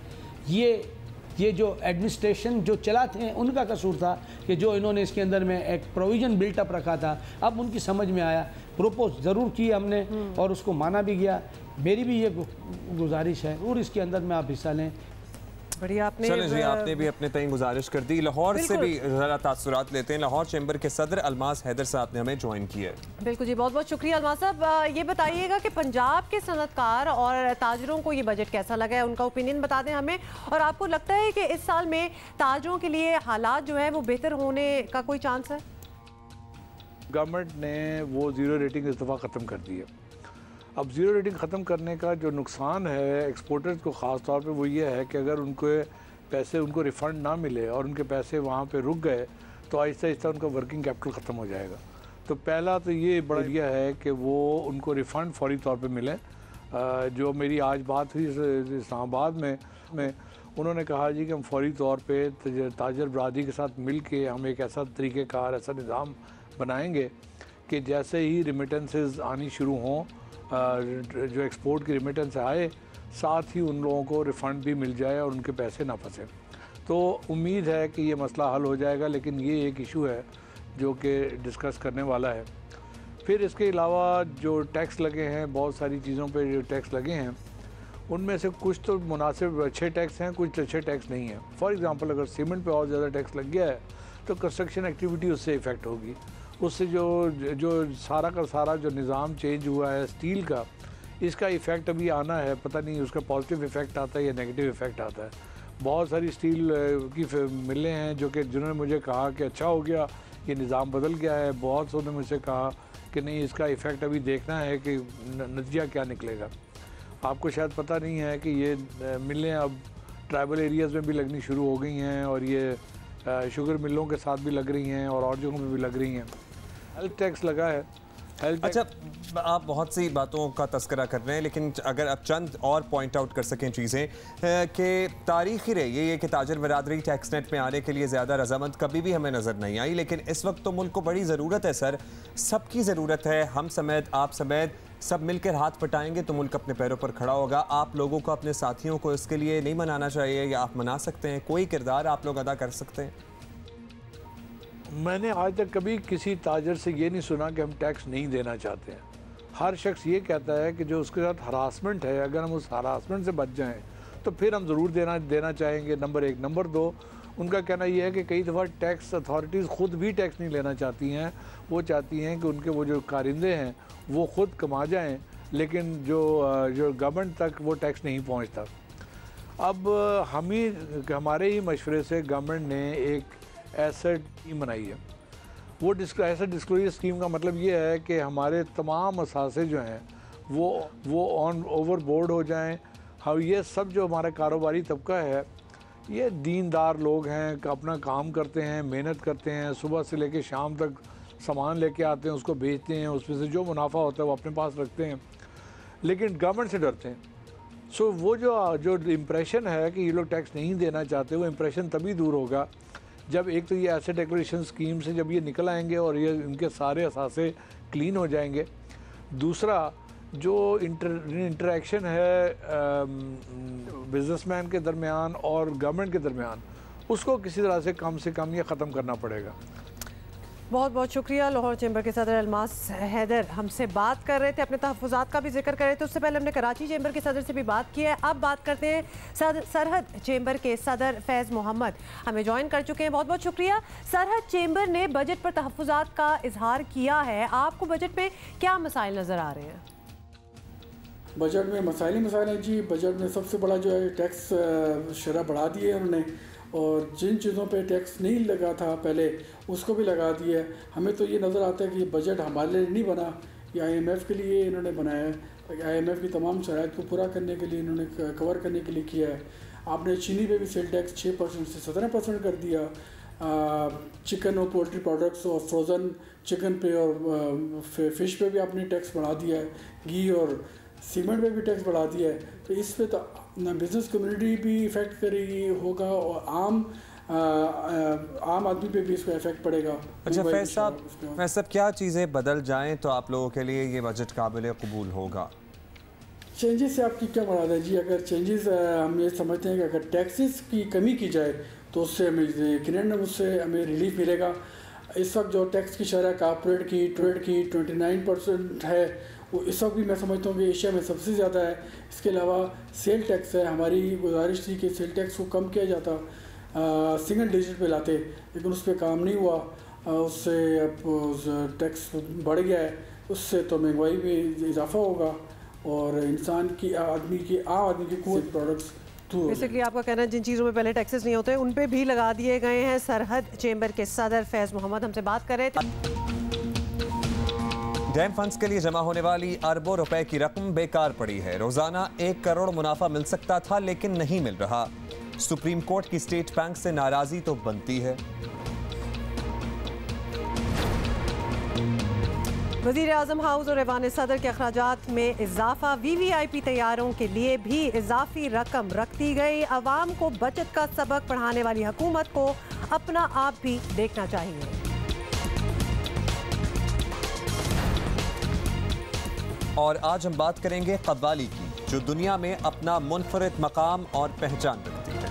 ये जो एडमिनिस्ट्रेशन जो चलाते हैं उनका कसूर था कि जो इन्होंने इसके अंदर में एक प्रोविज़न बिल्टअप रखा था। अब उनकी समझ में आया, प्रोपोज ज़रूर की हमने और उसको माना भी गया। मेरी भी ये गुजारिश है और इसके अंदर में आप हिस्सा लें। बढ़िया, चलें जी, आपने भी अपने तय गुजारिश कर दी। लाहौर से भी ज़रा तासुरात लेते हैं। लाहौर चैम्बर के सदर अलमास हैदर साहब ने हमें ज्वाइन किया है। बिल्कुल जी, बहुत बहुत शुक्रिया अलमास साहब। ये बताइएगा कि पंजाब के सनतकार और ताजरों को ये बजट कैसा लगा है, उनका ओपिनियन बता दें हमें। और आपको लगता है कि इस साल में ताजरों के लिए हालात जो है वो बेहतर होने का कोई चांस है? गवर्नमेंट ने वो ज़ीरो रेटिंग इस दफ़ा ख़त्म कर दी है। अब ज़ीरो रेटिंग ख़त्म करने का जो नुकसान है एक्सपोर्टर्स को ख़ास तौर पे वो ये है कि अगर उनके पैसे उनको रिफ़ंड ना मिले और उनके पैसे वहाँ पे रुक गए तो आहिस्ता आहिस्ता उनका वर्किंग कैपिटल ख़त्म हो जाएगा। तो पहला तो ये बड़ा आइडिया है कि वो उनको रिफ़ंड फौरी तौर पे मिले। जो मेरी आज बात हुई इस्लामाबाद में उन्होंने कहा जी कि हम फौरी तौर पे ताजर बरादरी के साथ मिल के हम एक ऐसा तरीक़ेकार ऐसा निज़ाम बनाएंगे कि जैसे ही रिमिटेंसेस आनी शुरू हों, जो एक्सपोर्ट की रिमिटेंस आए, साथ ही उन लोगों को रिफ़ंड भी मिल जाए और उनके पैसे ना फंसे। तो उम्मीद है कि ये मसला हल हो जाएगा, लेकिन ये एक इशू है जो कि डिस्कस करने वाला है। फिर इसके अलावा जो टैक्स लगे हैं, बहुत सारी चीज़ों पे जो टैक्स लगे हैं उनमें से कुछ तो मुनासिब अच्छे टैक्स हैं, कुछ अच्छे टैक्स नहीं हैं। फॉर एग्ज़ाम्पल अगर सीमेंट पे और ज़्यादा टैक्स लग गया है तो कंस्ट्रक्शन एक्टिविटी उससे इफ़ेक्ट होगी। उससे जो सारा का सारा जो निज़ाम चेंज हुआ है स्टील का, इसका इफ़ेक्ट अभी आना है, पता नहीं उसका पॉजिटिव इफ़ेक्ट आता है या नेगेटिव इफ़ेक्ट आता है। बहुत सारी स्टील की मिलें हैं जो कि जिन्होंने मुझे कहा कि अच्छा हो गया ये निज़ाम बदल गया है। बहुत सौ ने मुझसे कहा कि नहीं, इसका इफ़ेक्ट अभी देखना है कि नतीजा क्या निकलेगा। आपको शायद पता नहीं है कि ये मिलें अब ट्राइबल एरियाज़ में भी लगनी शुरू हो गई हैं और ये शुगर मिलों के साथ भी लग रही हैं और जगहों में भी लग रही हैं। हेल्थ टैक्स लगा है। अच्छा, आप बहुत सी बातों का तस्करा कर रहे हैं, लेकिन अगर आप चंद और पॉइंट आउट कर सकें चीज़ें कि तारीख़ी रही ये कि ताजर बरादरी टैक्स नेट में आने के लिए ज़्यादा रजामंद कभी भी हमें नज़र नहीं आई, लेकिन इस वक्त तो मुल्क को बड़ी ज़रूरत है सर, सबकी ज़रूरत है। हम समेत, आप समेत सब मिलकर हाथ पटाएंगे तो मुल्क अपने पैरों पर खड़ा होगा। आप लोगों को, अपने साथियों को इसके लिए नहीं मनाना चाहिए या आप मना सकते हैं? कोई किरदार आप लोग अदा कर सकते हैं? मैंने आज तक कभी किसी ताजर से ये नहीं सुना कि हम टैक्स नहीं देना चाहते हैं। हर शख्स ये कहता है कि जो उसके साथ हरासमेंट है, अगर हम उस हरासमेंट से बच जाएं तो फिर हम ज़रूर देना चाहेंगे। नंबर एक। नंबर दो, उनका कहना यह है कि कई दफ़ा टैक्स अथॉरिटीज़ ख़ुद भी टैक्स नहीं लेना चाहती हैं। वो चाहती हैं कि उनके वो जो कारिंदे हैं वो ख़ुद कमा जाएँ, लेकिन जो गवर्नमेंट तक वो टैक्स नहीं पहुँचता। अब हमारे ही मशवरे से गवर्नमेंट ने एक एसेट स्कीम बनाई है। वो एसेट डिस्क्लोजर स्कीम का मतलब ये है कि हमारे तमाम असासे जो हैं वो ऑन ओवर बोर्ड हो जाएं। हाँ, ये सब जो हमारा कारोबारी तबका है ये दीनदार लोग हैं, अपना काम करते हैं, मेहनत करते हैं, सुबह से लेकर शाम तक सामान लेके आते हैं, उसको बेचते हैं, उसमें से जो मुनाफा होता है वो अपने पास रखते हैं, लेकिन गवर्नमेंट से डरते हैं। सो वो जो इम्प्रेशन है कि ये लोग टैक्स नहीं देना चाहते, वो इम्प्रेशन तभी दूर होगा जब एक तो ये एसेट एक्विजिशन स्कीम से जब ये निकल आएंगे और ये इनके सारे असासे क्लीन हो जाएंगे। दूसरा, जो इंटरेक्शन है बिजनेसमैन के दरमियान और गवर्नमेंट के दरमियान, उसको किसी तरह से कम ये ख़त्म करना पड़ेगा। बहुत बहुत शुक्रिया। लाहौर चैम्बर के सदर अलमास हैदर हमसे बात कर रहे थे, अपने तहफ़्फ़ुज़ात का भी जिक्र कर रहे थे। उससे पहले हमने कराची चैम्बर के सदर से भी बात की है। अब बात करते हैं सरहद चैम्बर के सदर फैज़ मोहम्मद हमें ज्वाइन कर चुके हैं। बहुत बहुत शुक्रिया। सरहद चैम्बर ने बजट पर तहफ़्फ़ुज़ात का इजहार किया है, आपको बजट में क्या मसाइल नज़र आ रहे हैं? बजट में मसाइल हैं जी। बजट में सबसे बड़ा जो है टैक्स शरह बढ़ा दी है उन्होंने, और जिन चीज़ों पे टैक्स नहीं लगा था पहले उसको भी लगा दिया है। हमें तो ये नज़र आता है कि ये बजट हमारे लिए नहीं बना, ये IMF के लिए इन्होंने बनाया है। IMF की तमाम शराइत को पूरा करने के लिए इन्होंने कवर करने के लिए किया है। आपने चीनी पे भी सेल टैक्स 6% से 17% कर दिया। चिकन और पोल्ट्री प्रोडक्ट्स और फ्रोज़न चिकन पे और फ़िश पे भी आपने टैक्स बढ़ा दिया है। घी और सीमेंट पे भी टैक्स बढ़ा दिया है। तो इस पे तो बिज़नेस कम्युनिटी भी इफ़ेक्ट करेगी होगा और आम आदमी पे भी इसका इफेक्ट पड़ेगा। अच्छा फैज़ साहब, क्या चीज़ें बदल जाएं तो आप लोगों के लिए ये बजट काबिल कबूल होगा? चेंजेस से आपकी क्या मुराद है जी? अगर चेंजेस हम ये समझते हैं कि अगर टैक्सेस की कमी की जाए तो उससे हमें यकीनन उससे हमें रिलीफ मिलेगा। इस वक्त जो टैक्स की शरह कॉर्पोरेट की ट्रेड की 29% है, वो इस वक्त भी मैं समझता हूँ कि एशिया में सबसे ज़्यादा है। इसके अलावा सेल टैक्स है, हमारी गुजारिश थी कि सेल टैक्स को कम किया जाता, सिंगल डिजिट पे लाते, लेकिन उस पर काम नहीं हुआ। उससे अब टैक्स बढ़ गया है, उससे तो महंगाई में इजाफा होगा और इंसान की आम आदमी की कुछ प्रोडक्ट्स बेसिकली आपका कहना है जिन चीज़ों में पहले टैक्सेस नहीं होते उन पे भी लगा दिए गए हैं। सरहद चैम्बर के सदर फैज़ मोहम्मद हमसे बात कर रहे थे। डैम फंड्स के लिए जमा होने वाली अरबों रुपए की रकम बेकार पड़ी है। रोजाना 1 करोड़ मुनाफा मिल सकता था लेकिन नहीं मिल रहा। सुप्रीम कोर्ट की स्टेट बैंक से नाराजगी तो बनती है। वज़ीर आज़म हाउस और ऐवान सदर के अखराजात में इजाफा, VVIP तैयारों के लिए भी इजाफी रकम रख दी गई। अवाम को बचत का सबक पढ़ाने वाली हुकूमत को अपना आप भी देखना चाहिए। और आज हम बात करेंगे कव्वाली की, जो दुनिया में अपना मुनफरिद मकाम और पहचान रखती है।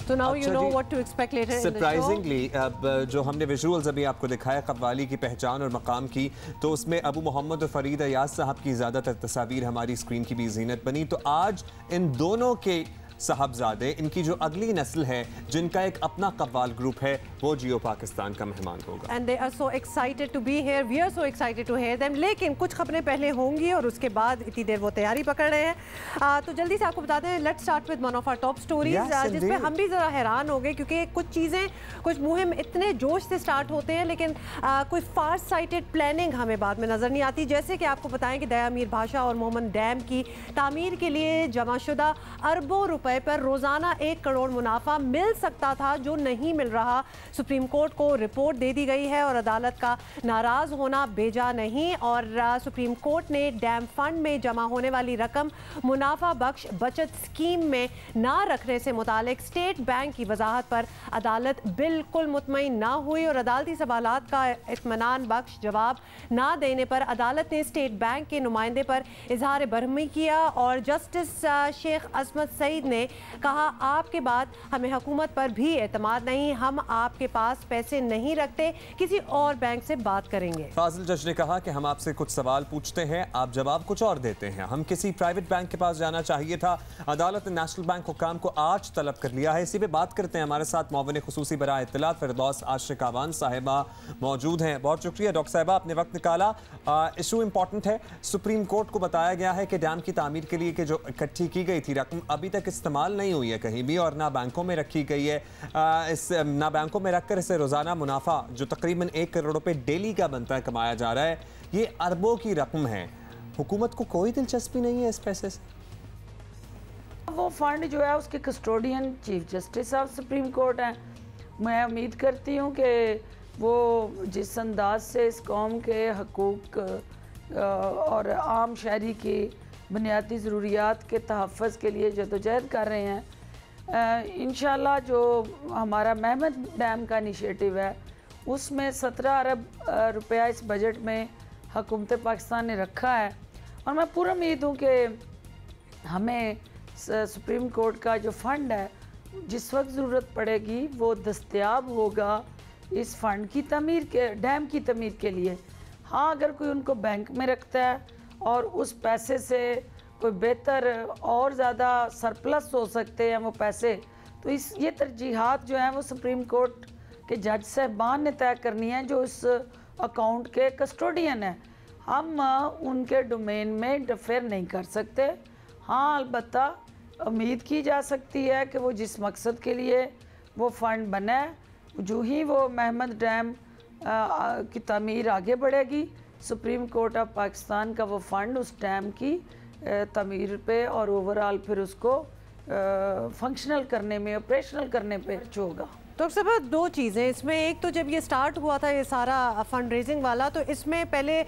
So now you know what to expect later in the show. Surprisingly अब जो हमने विजुअल्स अभी आपको दिखाया कव्वाली की पहचान और मकाम की, तो उसमें अबू मोहम्मद और फरीद अयाज साहब की ज़्यादातर तस्वीर हमारी स्क्रीन की भी जीनत बनी। तो आज इन दोनों के साहबजादे, इनकी जो अगली नस्ल है जिनका एक अपना कव्वाल ग्रुप है, वो जियो पाकिस्तान का मेहमान होगा। And they are so excited to be here. We are so excited to hear them. लेकिन कुछ खबरें पहले होंगी और उसके बाद इतनी देर वो तैयारी पकड़ रहे हैं। तो जल्दी से आपको बता दें, let's start with one of our top stories, जिसमें हम भी ज़रा हैरान हो गए क्योंकि कुछ चीज़ें, कुछ मुहिम इतने जोश से स्टार्ट होते हैं लेकिन कोई फार साइटेड प्लानिंग हमें बाद में नज़र नहीं आती। जैसे कि आपको बताएं कि दया मीर भाषा और मोहम्मद डैम की तामीर के लिए जमाशुदा अरबों रुपए पर रोजाना 1 करोड़ मुनाफा मिल सकता था, जो नहीं मिल रहा। सुप्रीम कोर्ट को रिपोर्ट दे दी गई है और अदालत का नाराज होना बेजा नहीं। और सुप्रीम कोर्ट ने डैम फंड में जमा होने वाली रकम मुनाफा बख्श बचत स्कीम में ना रखने से मुतालिक स्टेट बैंक की वजाहत पर अदालत बिल्कुल मुतमईन ना हुई और अदालती सवालात का इत्मीनान बख्श जवाब ना देने पर अदालत ने स्टेट बैंक के नुमाइंदे पर इजहार बरहमी किया। और जस्टिस शेख असमत सईद ने कहा, आपके बाद हमें हुकूमत पर भी एतमाद नहीं, हम आपके पास पैसे नहीं रखते, किसी और बैंक से बात करेंगे। फाजिल जज ने कहा कि हम आपसे कुछ सवाल पूछते हैं, आप जवाब कुछ और देते हैं, हम किसी प्राइवेट बैंक के पास जाना चाहिए था। अदालत ने नेशनल बैंक हुकाम को आज तलब कर लिया है। इसी पे बात करते हैं। हमारे साथ मुअव्विन खुसूसी बराए इत्तलात फिरदौस आशिक आवान साहिबा मौजूद हैं। बहुत शुक्रिया डॉक्टर साहिबा, आपने वक्त निकाला। इशू इंपॉर्टेंट है। सुप्रीम कोर्ट को बताया गया है कि डैम की तामीर के लिए कि जो इकट्ठी की गई थी रकम अभी तक इस्तेमाल नहीं हुई है कहीं भी और ना बैंकों में रखी गई है। ना बैंकों में रखकर इसे रोजाना मुनाफा जो तकरीबन 1 करोड़ रुपए डेली का बनता है कमाया जा रहा है। ये अरबों की रकम है। हुकूमत को कोई दिलचस्पी नहीं है इस पैसे से। वो फंड जो है उसके custodian chief justice of supreme court हैं। मैं उम्मीद करती हूँ कि वो जिस अंदाज से इस कौम के हकूक़ और आम शहरी की बुनियादी ज़रूरियात के तहफ़्फ़ुज़ के लिए जदोजहद कर रहे हैं, इंशाल्लाह जो हमारा महमद डैम का इनिशिएटिव है उसमें 17 अरब रुपया इस बजट में हुकूमत पाकिस्तान ने रखा है। और मैं पूरा उम्मीद हूँ कि हमें सुप्रीम कोर्ट का जो फ़ंड है जिस वक्त ज़रूरत पड़ेगी वो दस्तयाब होगा इस फ़ंड की तमीर के, डैम की तमीर के लिए। हाँ, अगर कोई उनको बैंक में रखता है और उस पैसे से कोई बेहतर और ज़्यादा सरप्लस हो सकते हैं वो पैसे, तो ये तरजीहात जो हैं वो सुप्रीम कोर्ट के जज साहबान ने तय करनी है जो इस अकाउंट के कस्टोडियन हैं। हम उनके डोमेन में इंटरफेयर नहीं कर सकते। हाँ, अलबत्ता उम्मीद की जा सकती है कि वो जिस मकसद के लिए वो फ़ंड बना है, जो ही वो महमद डैम की तमीर आगे बढ़ेगी, सुप्रीम कोर्ट ऑफ पाकिस्तान का वो फ़ंड उस डैम की तमीर पे और ओवरऑल फिर उसको फंक्शनल करने में, ऑपरेशनल करने पे होगा। डॉक्टर साहब, 2 चीज़ें इसमें। एक तो जब ये स्टार्ट हुआ था ये सारा फंड रेजिंग वाला, तो इसमें पहले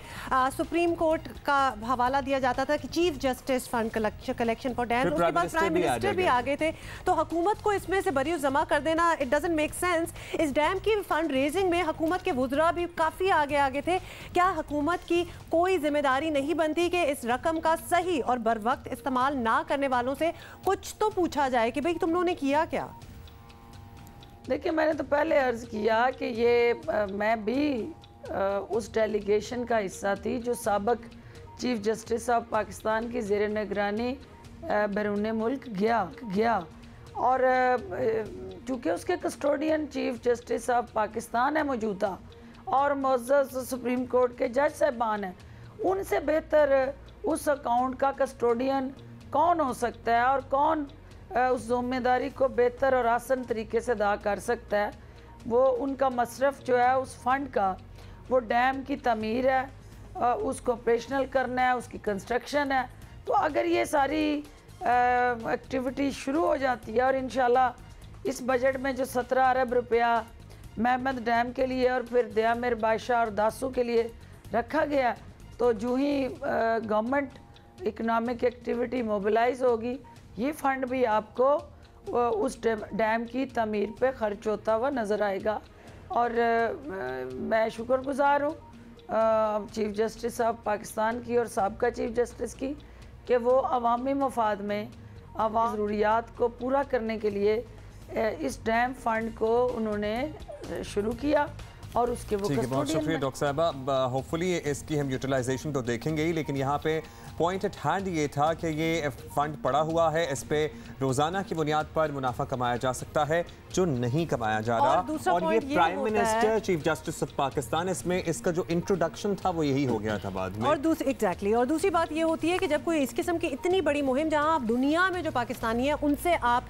सुप्रीम कोर्ट का हवाला दिया जाता था कि chief justice fund collection for dam, उसके बाद प्राइम मिनिस्टर भी आ गए थे। तो हुकूमत को इसमें से बरी जमा कर देना, इट डजंट मेक सेंस। इस डैम की फंड रेजिंग में हुकूमत के वुज़रा भी काफ़ी आगे थे। क्या हुकूमत की कोई जिम्मेदारी नहीं बनती कि इस रकम का सही और बर वक्त इस्तेमाल ना करने वालों से कुछ तो पूछा जाए कि भाई तुम लोगों ने किया क्या? देखिए, मैंने तो पहले अर्ज़ किया कि ये मैं भी उस डेलीगेशन का हिस्सा थी जो साबिक चीफ जस्टिस ऑफ पाकिस्तान की ज़ेर निगरानी बैरून मुल्क गया और चूँकि उसके custodian chief justice of Pakistan है मौजूदा और मुअज़्ज़ज़ सुप्रीम कोर्ट के जज साहबान हैं, उनसे बेहतर उस अकाउंट का कस्टोडियन कौन हो सकता है और कौन उस जिम्मेदारी को बेहतर और आसान तरीके से अदा कर सकता है। वो उनका मसरफ़ जो है उस फंड का, वो डैम की तमीर है, उसको ऑपरेशनल करना है, उसकी कंस्ट्रक्शन है। तो अगर ये सारी एक्टिविटी शुरू हो जाती है और इंशाल्लाह इस बजट में जो 17 अरब रुपया महमद डैम के लिए और फिर दयामिर बादशाह और दासू के लिए रखा गया, तो जो ही गवर्नमेंट इकनॉमिक एक्टिविटी मोबिलाइज होगी, ये फंड भी आपको उस डैम की तमीर पे खर्च होता हुआ नज़र आएगा। और मैं शुक्रगुज़ार हूँ चीफ़ जस्टिस ऑफ पाकिस्तान की और साबका चीफ़ जस्टिस की कि वो अवामी मफाद में अवाम ज़रूरियात को पूरा करने के लिए इस डैम फंड को उन्होंने शुरू किया और उसके वो बहुत शुक्रिया डॉक्टर साहबा। होपफुली इसकी हम यूटिलाइजेशन तो देखेंगे ही, लेकिन यहाँ पे पॉइंट एट हैंड ये था कि ये फंड पड़ा हुआ है, इस पे रोजाना की बुनियाद पर मुनाफा कमाया जा सकता है जो नहीं कमाया जा रहा। और ये prime minister chief justice of Pakistan, इसमें इसका जो इंट्रोडक्शन था वो यही हो गया था बाद में। और दूसरी बात ये होती है कि जब कोई इस किस्म की इतनी बड़ी मुहिम, जहां आप दुनिया में जो पाकिस्तानी है उनसे आप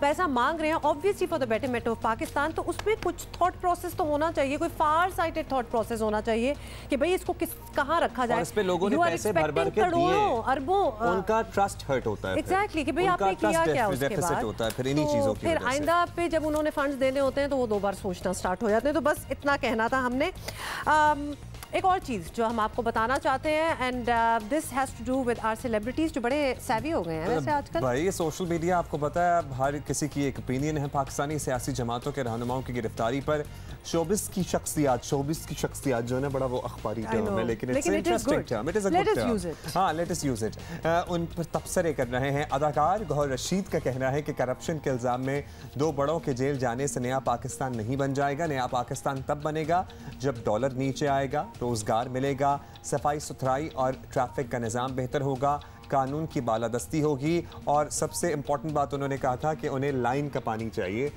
पैसा मांग रहे हैं obviously for the betterment of Pakistan, तो उसमें कुछ थॉट प्रोसेस तो होना चाहिए, कोई फार साइटेड थॉट प्रोसेस होना चाहिए कि भाई इसको कहाँ रखा जाए। इस पे लोगों ने पैसे भर के करोड़ों अरबों उनका ट्रस्ट हर्ट होता है। एग्जैक्टली कि भाई आपने किया क्या उसके बाद होता है फिर इन्हीं चीजों की फिर आइंदा पे जब उन्होंने फंड्स देने होते हैं तो वो 2 बार सोचना स्टार्ट हो जाते हैं। तो बस इतना कहना था हमने। एक और चीज़ जो हम आपको बताना चाहते हैं, and this has to do with our celebrities जो बड़े सैवी हो गए हैं वैसे आजकल। भाई ये सोशल मीडिया आपको पता है अब हर किसी की एक ओपिनियन है पाकिस्तानी सियासी जमातों के रहनुमाओं की गिरफ्तारी पर। शोबिस की शख्सियात जो है ना, बड़ा वो अखबारी टर्म है, लेकिन it's interesting term, it is a good term. हाँ, लेट अस यूज इट। उन पर तबसरे कर रहे हैं। अदाकार गौहर रशीद का कहना है कि करप्शन के इल्ज़ाम में 2 बड़ों के जेल जाने से नया पाकिस्तान नहीं बन जाएगा। नया पाकिस्तान तब बनेगा जब डॉलर नीचे आएगा, रोजगार मिलेगा, सफाई सुथराई और ट्रैफिक का निज़ाम बेहतर होगा, कानून की बालादस्ती होगी, और सबसे इम्पोर्टेंट बात उन्होंने कहा था कि उन्हें लाइन का पानी चाहिए,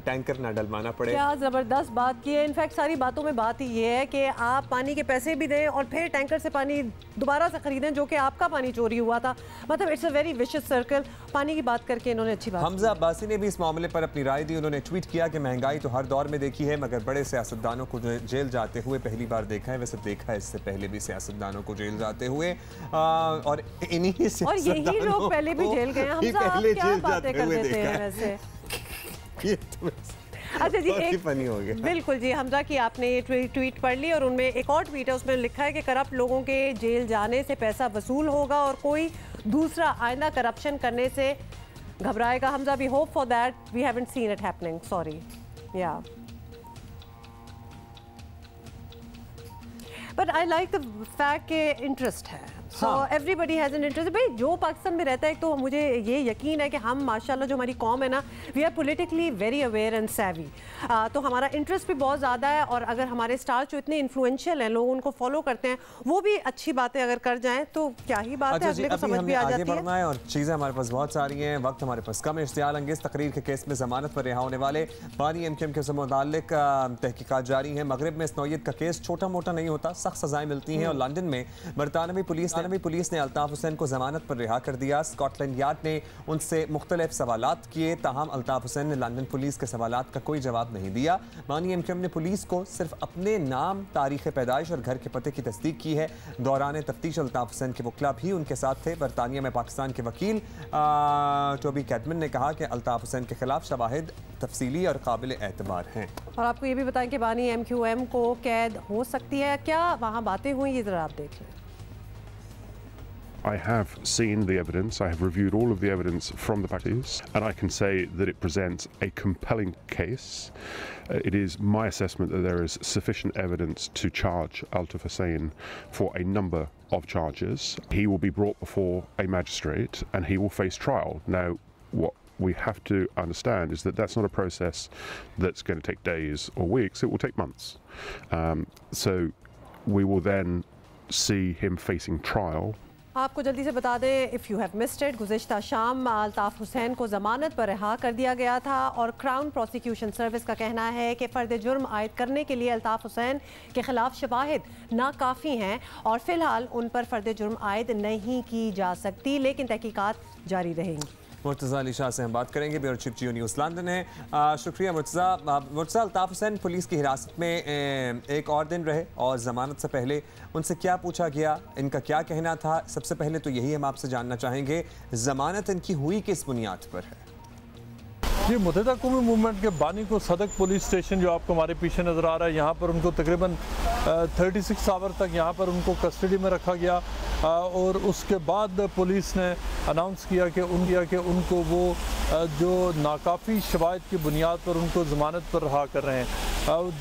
टैंकर ना डलवाना पड़े। क्या ज़बरदस्त बात की है। इनफैक्ट सारी बातों में बात ही ये है कि आप पानी के पैसे भी दें और फिर टैंकर से पानी दोबारा से खरीदें जो कि आपका पानी चोरी हुआ था। मतलब it's a very vicious circle. पानी की बात करके इन्होंने अच्छी बात। हमजा अब्बासी ने भी इस मामले पर अपनी राय दी। उन्होंने ट्वीट किया कि महंगाई तो हर दौर में देखी है, मगर बड़े सियासतदानों को जेल जाते हुए पहली बार देखा है। वैसे देखा है इससे पहले भी सियासतदानों को जेल जाते हुए, और इन्हीं और यही लोग पहले भी जेल गए हैं। हम आप क्या बातें कर देते हैं वैसे। अच्छा जी, एक फनी हो गया। बिल्कुल जी हमजा की आपने ये ट्वीट पढ़ ली, और उनमें एक और ट्वीट है, उसमें लिखा है कि करप्ट लोगों के जेल जाने से पैसा वसूल होगा और कोई दूसरा आइंदा करप्शन करने से घबराएगा। Hamza we hope for that, we haven't seen it happening, sorry. या but I like the fact के इंटरेस्ट है, so everybody has an interest. भाई जो पाकिस्तान में रहता है, तो मुझे ये यकीन है कि हम माशाल्लाह जो हमारी कौम है ना, we are politically very aware and savvy, तो हमारा इंटरेस्ट भी बहुत ज़्यादा है। और अगर हमारे स्टार जो इतने इन्फ्लुएंशियल हैं, लोग उनको फॉलो करते हैं, वो भी अच्छी बातें अगर कर जाएँ तो क्या ही बात है, अगले को समझ भी आ जाती है। और चीज़ें हमारे पास बहुत सारी हैं, वक्त हमारे पास कम है। इश्तियाल अंगेज़ तकरीर के केस में ज़मानत पर रिहा होने वाले बानी MQM के मुताल्लिक तहकीकात जारी हैं। मगरब में इस नौयत का केस छोटा मोटा नहीं होता, सख्त सजाएं मिलती हैं। और लंदन में बरतानवी पुलिस ने अल्ताफ हुसैन को जमानत पर रिहा कर दिया। स्कॉटलैंड यार्ड ने उनसे मुख्तलिफ सवालात किए, ताहम अल्ताफ हुसैन ने लंदन पुलिस के सवालात का कोई जवाब नहीं दिया। बानी MQM ने पुलिस को सिर्फ अपने नाम, तारीख पैदाइश और घर के पते की तस्दीक की है। दौरान तफ्तीश अल्ताफ हुसैन के वकला भी उनके साथ थे। बरतानिया में पाकिस्तान के वकील टोबी कैडमन ने कहा कि अल्ताफ हुसैन के खिलाफ शवाहिद तफसीली और काबिल एतबार हैं। और आपको ये भी बताएं कि बानी MQM को कैद हो सकती है क्या, वहाँ बातें हुई, ये जरा आप देख लें। I have seen the evidence, I have reviewed all of the evidence from the parties, and I can say that it presents a compelling case. It is my assessment that there is sufficient evidence to charge Altaf Hussain for a number of charges. He will be brought before a magistrate and he will face trial. Now, what we have to understand is that that's not a process that's going to take days or weeks, it will take months. So we will then see him facing trial. आपको जल्दी से बता दें, if you have missed it, गुज़िश्ता शाम अल्ताफ हुसैन को ज़मानत पर रिहा कर दिया गया था। और क्राउन प्रोसिक्यूशन सर्विस का कहना है कि फ़र्द जुर्म आयद करने के लिए अल्ताफ हुसैन के खिलाफ शवाहिद नाकाफ़ी हैं और फ़िलहाल उन पर फ़र्द जुर्म आयद नहीं की जा सकती, लेकिन तहकीकात जारी रहेंगी। मुर्तज़ा अली शाह से हम बात करेंगे, ब्यूरो चीफ जियो न्यूज़ लंदन है। शुक्रिया मुर्तज़ा। अल्ताफ़ हुसैन पुलिस की हिरासत में एक और दिन रहे और ज़मानत से पहले उनसे क्या पूछा गया, इनका क्या कहना था? सबसे पहले तो यही हम आपसे जानना चाहेंगे, ज़मानत इनकी हुई किस बुनियाद पर है? जी, मुत्तहिदा कौमी मूवमेंट के बानी को सदक पुलिस स्टेशन जो आपको हमारे पीछे नज़र आ रहा है, यहाँ पर उनको तकरीबन 36 आवर तक यहाँ पर उनको कस्टडी में रखा गया और उसके बाद पुलिस ने अनाउंस किया कि उनको वो जो नाकाफ़ी शवाहिद की बुनियाद पर उनको ज़मानत पर रहा कर रहे हैं।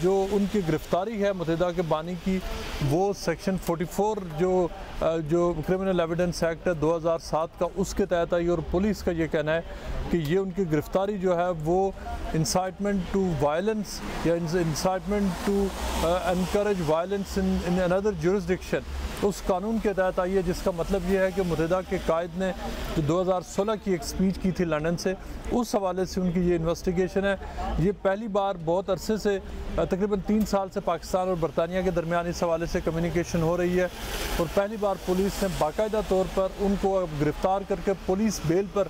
जो उनकी गिरफ़्तारी है मुत्तहिदा के बानी की, वो सेक्शन 44 जो क्रिमिनल एविडेंस एक्ट है 2007 का, उसके तहत आई और पुलिस का ये कहना है कि ये उनकी गिरफ़्तारी जो है वो इंसाइटमेंट टू वायलेंस या incitement to encourage violence in another jurisdiction, उस कानून के तहत आई है, जिसका मतलब ये है कि मुत्तहिदा के कायद ने जो 2016 की एक स्पीच की थी लंदन से, उस हवाले से उनकी ये इन्वेस्टिगेशन है। ये पहली बार बहुत अरसे से तकरीबन 3 साल से पाकिस्तान और बरतानिया के दरमियान इस हवाले से कम्युनिकेशन हो रही है और पहली बार पुलिस ने बाकायदा तौर पर उनको गिरफ़्तार करके पुलिस बेल पर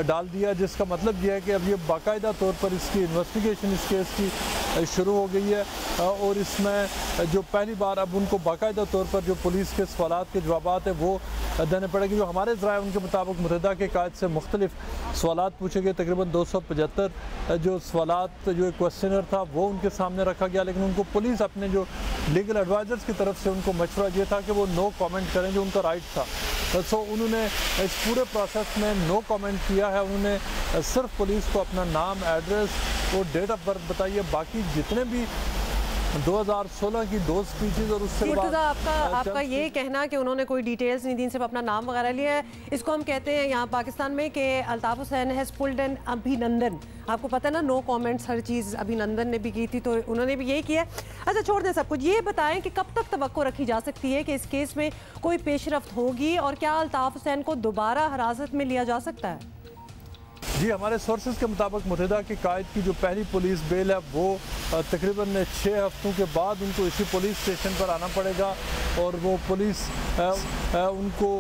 डाल दिया, जिसका मतलब ये है कि अब ये बाकायदा तौर पर इसकी इन्वेस्टिगेशन इस केस की शुरू हो गई है और इसमें जो पहली बार अब उनको बाकायदा तौर पर जो पुलिस के सवालात के जवाबात हैं वो देने पड़ेंगे। जो हमारे ज़राए उनके मुताबिक मुत्तहिदा के कायद से मुख्तलिफ सवालात पूछे गए, तकरीबन 275 जो सवालात, जो एक क्वेश्चनर था वो उनके सामने रखा गया, लेकिन उनको पुलिस अपने जो लीगल एडवाइज़र्स की तरफ से उनको मशवरा ये था कि वो नो कमेंट करें, जो उनका राइट था। सो उन्होंने इस पूरे प्रोसेस में नो कमेंट किया है। उन्होंने सिर्फ पुलिस को अपना नाम, एड्रेस और डेट ऑफ बर्थ बताई है। बाकी जितने भी 2016 की 2 स्पीचेस और उससे बाद आपका ये कहना कि उन्होंने कोई डिटेल्स नहीं दी, सिर्फ अपना नाम वगैरह लिया है, इसको हम कहते हैं यहाँ पाकिस्तान में कि Altaf Hussain has pulled an Abhinandan. आपको पता है ना, नो कमेंट्स हर चीज़ अभिनंदन ने भी की थी, तो उन्होंने भी यही किया। अच्छा, छोड़ दें सब कुछ, ये बताएं कि कब तक तवक्को रखी जा सकती है कि इस केस में कोई पेशरफ्त होगी और क्या अल्ताफ़ हुसैन को दोबारा हिरासत में लिया जा सकता है? जी, हमारे सोर्सेज के मुताबिक मुत्तहिदा के कायद की जो पहली पुलिस बेल है वो तकरीबन 6 हफ्तों के बाद उनको इसी पुलिस स्टेशन पर आना पड़ेगा और वो पुलिस उनको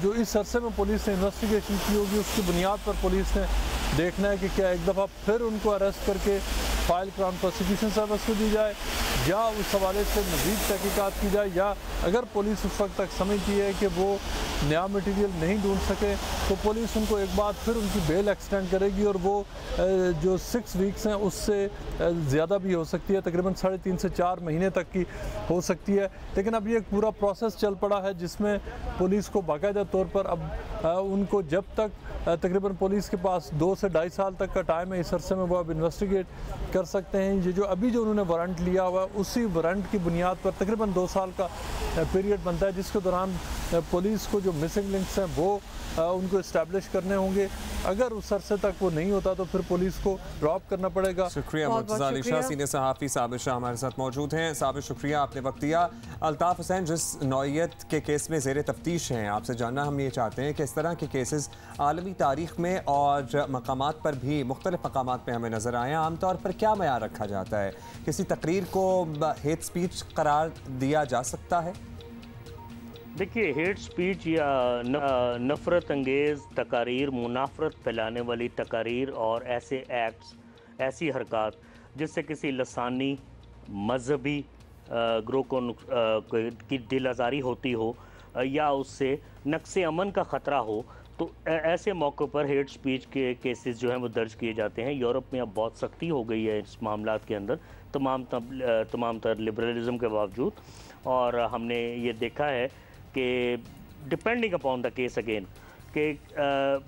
जो इस अरसे में पुलिस ने इन्वेस्टिगेशन की होगी उसकी बुनियाद पर पुलिस ने देखना है कि क्या एक दफ़ा फिर उनको अरेस्ट करके फाइल क्राउन प्रोसिक्यूशन सर्विस को दी जाए या उस हवाले से मज़ीद तहकीकात की जाए, या अगर पुलिस उस वक्त तक समझती है कि वो नया मटीरियल नहीं ढूंढ सके तो पुलिस उनको एक बार फिर उनकी बेल एक्सटेंड करेगी और वो जो 6 वीक्स हैं उससे ज़्यादा भी हो सकती है, तकरीबन 3.5 से 4 महीने तक की हो सकती है। लेकिन अब ये एक पूरा प्रोसेस चल पड़ा है जिसमें पुलिस को बाकायदा तौर पर अब उनको जब तक तकरीबन पुलिस के पास 2 से 2.5 साल तक का टाइम है, इस अरसे में वो अब इन्वेस्टिगेट कर सकते हैं। ये जो अभी जो उन्होंने वारंट लिया हुआ है उसी वारंट की बुनियाद पर तकरीबन 2 साल का पीरियड बनता है, जिसके दौरान पुलिस को जो मिसिंग लिंक्स हैं वो उनको इस्टेब्लिश करने होंगे। अगर उस अरसे तक वो नहीं होता तो फिर पुलिस को ड्रॉप करना पड़ेगा। शुक्रिया मुर्तज़ा अली शाह, सीनियर सहाफ़ी साबिर शाह हमारे साथ मौजूद हैं। साबिर, शुक्रिया, आपने वक्त दिया। अल्ताफ़ हुसैन जिस नौइयत के केस में ज़ेर तफ्तीश हैं, आपसे जानना हम ये चाहते हैं कि इस तरह के केसेस आलमी तारीख़ में और मकामात पर भी मुख्तलिफ मकामात पर हमें नज़र आए, आमतौर पर क्या मयार रखा जाता है? किसी तकरीर को हेट स्पीच करार दिया जा सकता है? देखिए, हेट स्पीच या नफ़रत अंगेज़ तकारीर, मुनाफरत फैलाने वाली तकारीर और ऐसे एक्ट्स, ऐसी हरकत जिससे किसी लसानी मजहबी ग्रोह की दिल आज़ारी होती हो या उससे नक्स अमन का ख़तरा हो, तो ऐसे मौक़ों पर हेट स्पीच के केसेस जो हैं वो दर्ज किए जाते हैं। यूरोप में अब बहुत सख्ती हो गई है इस मामलात के अंदर, तमाम तर लिबरलिज़म के बावजूद, और हमने ये देखा है कि depending upon the case again कि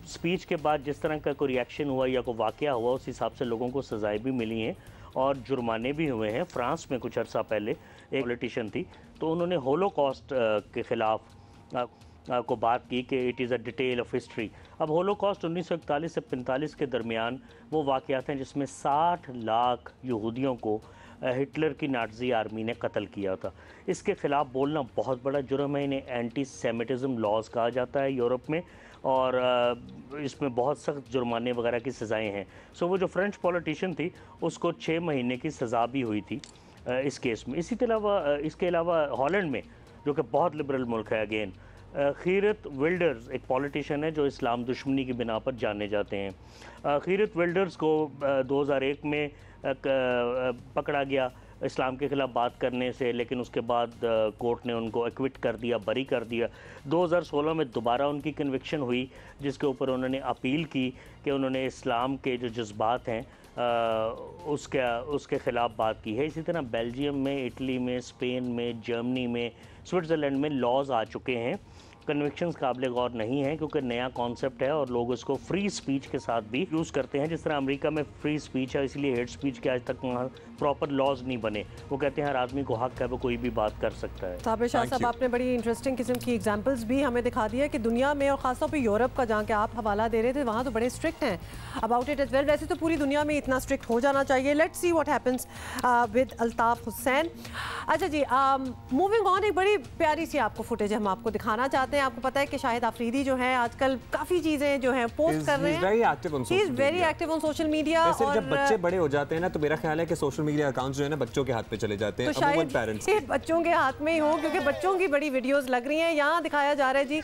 स्पीच के बाद जिस तरह का कोई रिएक्शन हुआ या कोई वाक़या हुआ उस हिसाब से लोगों को सज़ाएं भी मिली हैं और जुर्माने भी हुए हैं। फ्रांस में कुछ अर्सा पहले एक पॉलिटिशियन थी तो उन्होंने होलोकॉस्ट के ख़िलाफ़ को बात की कि it is a detail of history. अब होलोकॉस्ट 1941 से 45 के दरमियान वो वाक़यात हैं जिसमें 60 लाख यहूदियों को हिटलर की नाज़ी आर्मी ने कत्ल किया था। इसके ख़िलाफ़ बोलना बहुत बड़ा जुर्म है। इन्हें एंटी सेमिटिज़म लॉज कहा जाता है यूरोप में, और इसमें बहुत सख्त जुर्माने वगैरह की सज़ाएँ हैं। सो वो जो फ्रेंच पॉलिटिशियन थी उसको 6 महीने की सज़ा भी हुई थी इस केस में। इसके अलावा हॉलैंड में, जो कि बहुत लिबरल मुल्क है अगेन, खीरत विल्डर्स एक पॉलिटिशियन है जो इस्लाम दुश्मनी की बिना पर जाने जाते हैं। खीरत विल्डर्स को 2001 में पकड़ा गया इस्लाम के ख़िलाफ़ बात करने से, लेकिन उसके बाद कोर्ट ने उनको एक्विट कर दिया, बरी कर दिया। 2016 में दोबारा उनकी कन्विक्शन हुई, जिसके ऊपर उन्होंने अपील की कि उन्होंने इस्लाम के जो जज्बात हैं उसके ख़िलाफ़ बात की है। इसी तरह बेल्जियम में, इटली में, स्पेन में, जर्मनी में, स्विट्ज़रलैंड में लॉज आ चुके हैं। कन्विक्शंस काबिल गौर नहीं है क्योंकि नया कॉन्सेप्ट है और लोग इसको फ्री स्पीच के साथ भी यूज़ करते हैं। जिस तरह अमेरिका में फ्री स्पीच है, इसलिए हेट स्पीच के आज तक वहाँ प्रॉपर लॉज नहीं बने। वो कहते हैं हर आदमी को हक है, वो कोई भी बात कर सकता है। साबिर शाह साहब, आपने बड़ी इंटरेस्टिंग किस्म की एग्जांपल्स भी हमें दिखा दिया कि दुनिया में और ख़ासतौर पे यूरोप का, जहाँ के आप हवाला दे रहे थे, वहाँ तो बड़े स्ट्रिक्ट हैं अबाउट इट एज वेल। वैसे तो पूरी दुनिया में इतना स्ट्रिक्ट हो जाना चाहिए। Let's see what happens with Altaf Hussain. अच्छा जी, मूविंग ऑन, एक बड़ी प्यारी सी आपको फुटेज हम आपको दिखाना चाहते हैं। आपको पता है कि शाहिद आफरीदी जो है आजकल काफ़ी चीज़ें जो हैं पोस्ट कर रहे हैं। He is very active on social media. और जब बच्चे बड़े हो जाते हैं ना, तो मेरा ख्याल है कि सोशल मीडिया अकाउंट जो है ना बच्चों के हाथ पे चले जाते हैं। तो शायद ये बच्चों के हाथ में ही हो, क्योंकि बच्चों की बड़ी वीडियोस लग रही हैं। यहाँ दिखाया जा रहा है जी,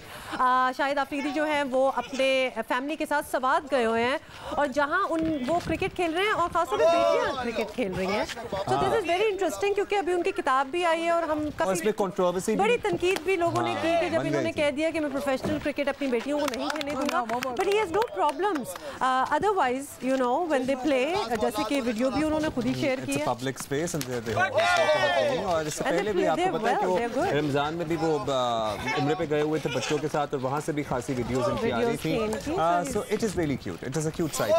शाहिद आफरीदी जो है वो अपने फैमिली के साथ सवात गए हुए हैं और जहाँ वो क्रिकेट खेल रहे हैं और खासतौर पर बेटियाँ क्रिकेट खेल रही हैं। तो दिस इज वेरी इंटरेस्टिंग, क्योंकि अभी उनकी किताब भी आई है और हम काफी बड़ी तनकीद भी लोगों ने की कि जब इन्होंने कह दिया कि मैं प्रोफेशनल क्रिकेट अपनी बेटियों को नहीं खेलने दूंगा, but he has no problems otherwise, you know, when they play, जैसे कि वीडियो भी उन्होंने खुद ही शेयर की है। पब्लिक स्पेस और इससे पहले भी आपको पता है कि वो रमजान में भी वो उम्रे पे गए हुए थे बच्चों के साथ और वहाँ से भी खासी वीडियोस इनकी आ रही थी। So it is really cute, it is a cute site.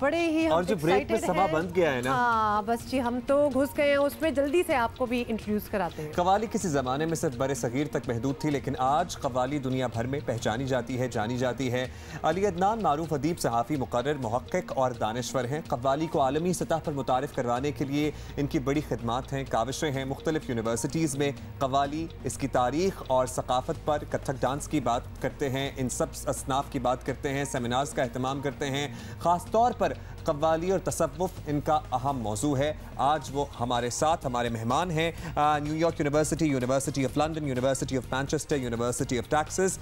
बड़े ही और जो ब्रेक में समा बंद गया है ना, हाँ बस जी, हम तो घुस गए हैं उसमें। जल्दी से आपको भी इंट्रोड्यूस कराते हैं। कव्वाली किसी ज़माने में सिर्फ बड़े सगीर तक महदूद थी, लेकिन आज कव्वाली दुनिया भर में पहचानी जाती है, जानी जाती है। अली अदनान मारूफ अदीब, सहाफ़ी, मुक़र्रिर, मुहक्किक और दानिश्वर हैं। कव्वाली को आलमी सतह पर मुतारिफ करवाने के लिए इनकी बड़ी खिदमात हैं, काविशें हैं। मुख्तलिफ यूनिवर्सिटीज़ में कव्वाली, इसकी तारीख़ और सकाफ़त पर, कत्थक डांस की बात करते हैं, इन सब असनाफ की बात करते हैं, सेमिनार्स का अहतमाम करते हैं। ख़ास तौर पर कव्वाली और तसव्वुफ़ इनका अहम मौजू है। आज वो हमारे साथ हमारे मेहमान हैं। New York university, university of London, university of Manchester, university of Texas,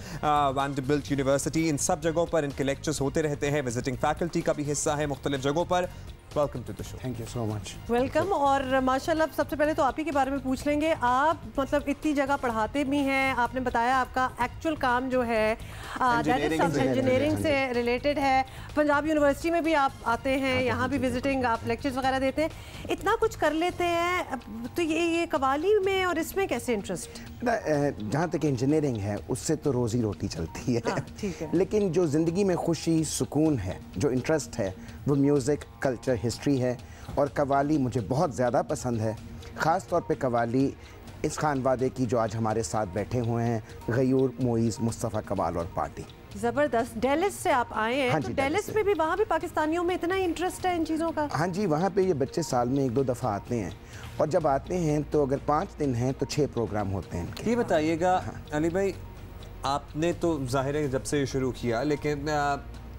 Vanderbilt university, इन सब जगहों पर इनके लेक्चर्स होते रहते हैं। विजिटिंग फैकल्टी का भी हिस्सा है मुख्तलिफ जगहों पर। Welcome to the show. Thank you so much. Welcome. और माशाल्लाह सबसे पहले तो आप ही के बारे में पूछ लेंगे। आप मतलब इतनी जगह पढ़ाते भी हैं, आपने बताया आपका एक्चुअल काम जो है इंजीनियरिंग से रिलेटेड है। पंजाब यूनिवर्सिटी में भी आप आते हैं, यहाँ भी विजिटिंग, आप लेक्चर्स वगैरह देते हैं, इतना कुछ कर लेते हैं, तो ये कव्वाली में और इसमें कैसे इंटरेस्ट? जहाँ तक इंजीनियरिंग है उससे तो रोज़ी रोटी चलती है, ठीक है। लेकिन जो ज़िंदगी में खुशी सुकून है, जो इंटरेस्ट है, वो म्यूज़िक, कल्चर, हिस्ट्री है। और कव्वाली मुझे बहुत ज़्यादा पसंद है। ख़ास तौर पे कव्वाली इस खानवादे की जो आज हमारे साथ बैठे हुए हैं, गयूर, मोइज़, मुस्तफ़ा कवाल और पार्टी। ज़बरदस्त। डेलिस से आप आए हैं, हाँ तो जी, डेलिस में भी, वहाँ भी पाकिस्तानियों में इतना इंटरेस्ट है इन चीज़ों का? हाँ जी, वहाँ पे ये बच्चे साल में 1-2 दफ़ा आते हैं और जब आते हैं तो अगर 5 दिन हैं तो 6 प्रोग्राम होते हैं इनके। ये बताइएगा अली भाई, आपने तो ज़ाहिर है जब से शुरू किया, लेकिन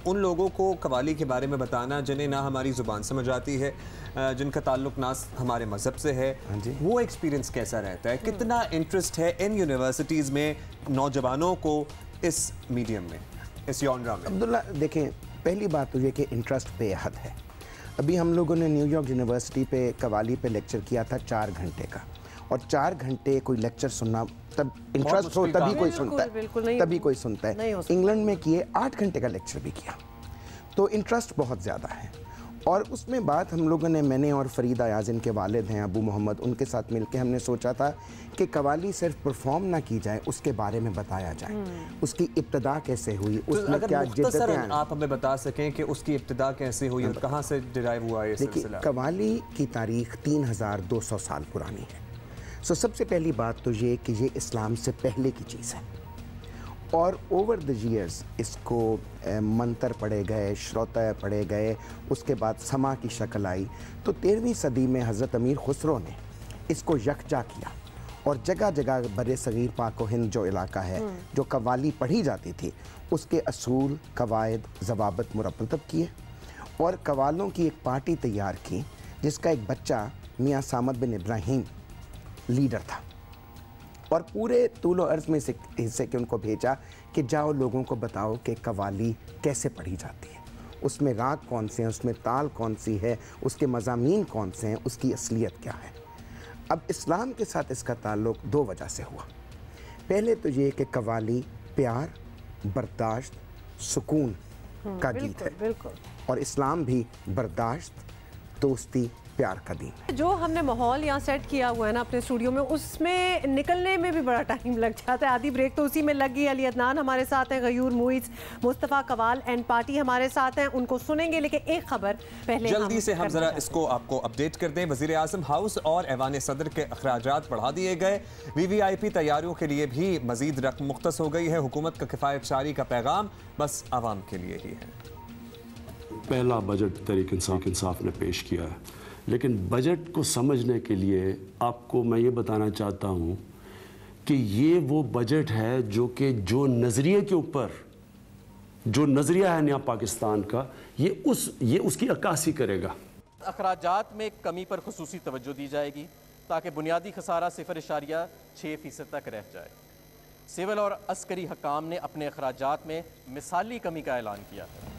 उन लोगों को कव्वाली के बारे में बताना जिन्हें ना हमारी ज़ुबान समझ आती है, जिनका ताल्लुक़ ना हमारे मज़हब से है, वो एक्सपीरियंस कैसा रहता है? कितना इंटरेस्ट है इन यूनिवर्सिटीज़ में नौजवानों को इस मीडियम में, इस जॉनरा में? अब्दुल्ला, देखें, पहली बात तो ये कि इंटरेस्ट बेहद है। अभी हम लोगों ने न्यूयॉर्क यूनिवर्सिटी पे कव्वाली पे लेक्चर किया था 4 घंटे का, और 4 घंटे कोई लेक्चर सुनना, तब इंटरेस्ट हो तभी कोई सुनता है, तभी कोई सुनता है। इंग्लैंड में किए 8 घंटे का लेक्चर भी किया, तो इंटरेस्ट बहुत ज़्यादा है। और उसमें बात हम लोगों ने, मैंने और फरीद अयाज, इनके वालिद हैं अबू मोहम्मद, उनके साथ मिलकर हमने सोचा था कि कव्वाली सिर्फ परफॉर्म ना की जाए, उसके बारे में बताया जाए, उसकी इब्तिदा कैसे हुई, उसमें क्या जिद्दतें। आप हमें बता सकें कि उसकी इब्तिदा कैसे हुई और कहाँ से डिराइव हुआ ये सिलसिला? देखिए, कव्वाली की तारीख़ 3200 साल पुरानी है। सो सबसे पहली बात तो ये कि ये इस्लाम से पहले की चीज़ है, और ओवर द ईयर्स इसको मंतर पढ़े गए, श्रोता पढ़े गए, उसके बाद समा की शक्ल आई, तो 13वीं सदी में हज़रत अमीर खुसरो ने इसको यकजा किया और जगह जगह बरे सगीर पाक व हिंद जो इलाका है, जो कव्वाली पढ़ी जाती थी, उसके असूल, कवायद, ज़वाबित मुरतब किए और कव्वालों की एक पार्टी तैयार की, जिसका एक बच्चा मियाँ सामद बिन इब्राहिम लीडर था। और पूरे तूल और अर्ज़ में से हिस्से के उनको भेजा कि जाओ लोगों को बताओ कि कवाली कैसे पढ़ी जाती है, उसमें राग कौन से हैं, उसमें ताल कौन सी है, उसके मज़ामीन कौन से हैं, उसकी असलियत क्या है। अब इस्लाम के साथ इसका ताल्लुक़ दो वजह से हुआ। पहले तो ये कि कवाली प्यार, बर्दाश्त, सुकून का गीत है और इस्लाम भी बर्दाश्त, दोस्ती, प्यार का दीन है। जो हमने माहौल यहाँ सेट किया हुआ है ना अपने स्टूडियो में, उसमें निकलने में भी बड़ा टाइम लग जाता है। आधी ब्रेक तो उसी में लग गई। अली अदनान हमारे साथ हैं, गयूर मुइज़, मुस्तफ़ा कवाल एंड पार्टी हमारे साथ हैं, उनको सुनेंगे। लेकिन एक खबर पहले जल्दी से हम जरा इसको आपको अपडेट कर दें। वज़ीर आज़म हाउस और ऐवान सदर के अखराजात बढ़ा दिए गए। VVIP तैयारियों के लिए भी मजीद रकम मुख्तस हो गई है। हुकूमत का किफ़ायत शारी का पैगाम बस आवाम के लिए ही है। पहला बजट तहरीक इंसाफ ने पेश किया है, लेकिन बजट को समझने के लिए आपको मैं ये बताना चाहता हूँ कि ये वो बजट है जो नज़रिए के ऊपर जो नज़रिया है नया पाकिस्तान का, ये उसकी अक्कासी करेगा। अखराजात में कमी पर खुसूसी तवज्जो दी जाएगी ताकि बुनियादी खसारा 0.6% तक रह जाए। सिविल और अस्करी हकाम ने अपने अखराजात में मिसाली कमी का ऐलान किया है।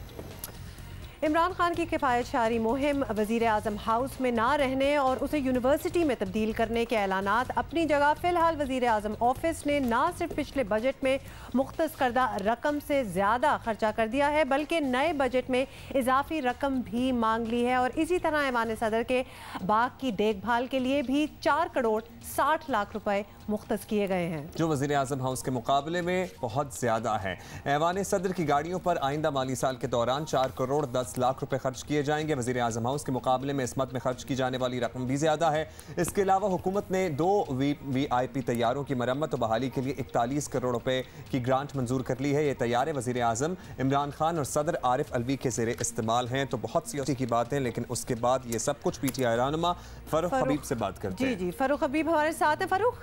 इमरान खान की किफ़ायत शारी मुहिम, वज़ीर आज़म हाउस में ना रहने और उसे यूनिवर्सिटी में तब्दील करने के ऐलानात अपनी जगह। फ़िलहाल वज़ीर आज़म ऑफिस ने ना सिर्फ पिछले बजट में मुख्तस करदा रकम से ज़्यादा खर्चा कर दिया है, बल्कि नए बजट में इजाफी रकम भी मांग ली है। और इसी तरह ऐवान सदर के बाग की देखभाल के लिए भी 4 करोड़ 60 लाख रुपए मुख्तस किए गए हैं, जो वज़ीर आज़म हाउस के मुकाबले में बहुत ज़्यादा है। ऐवान सदर की गाड़ियों पर आइंदा माली साल के दौरान 4 करोड़ 10 लाख रुपए खर्च किए जाएंगे। वज़ीर आज़म हाउस के मुकाबले में इस मद में खर्च की जाने वाली रकम भी ज़्यादा है। इसके अलावा हुकूमत ने 2 VIP तैयारों की मरम्मत और बहाली के लिए 41 करोड़ रुपए की ग्रांट मंजूर कर ली है। ये तैयारे वज़ीर आज़म इमरान खान और सदर आरिफ अलवी के ज़ेरे इस्तेमाल हैं। तो बहुत सी की बातें, लेकिन उसके बाद ये सब कुछ PTI रहनुमा फ़ारूक हबीब से बात करते हैं। जी, फ़ारूक हबीब हमारे साथ हैं। फ़ारूक,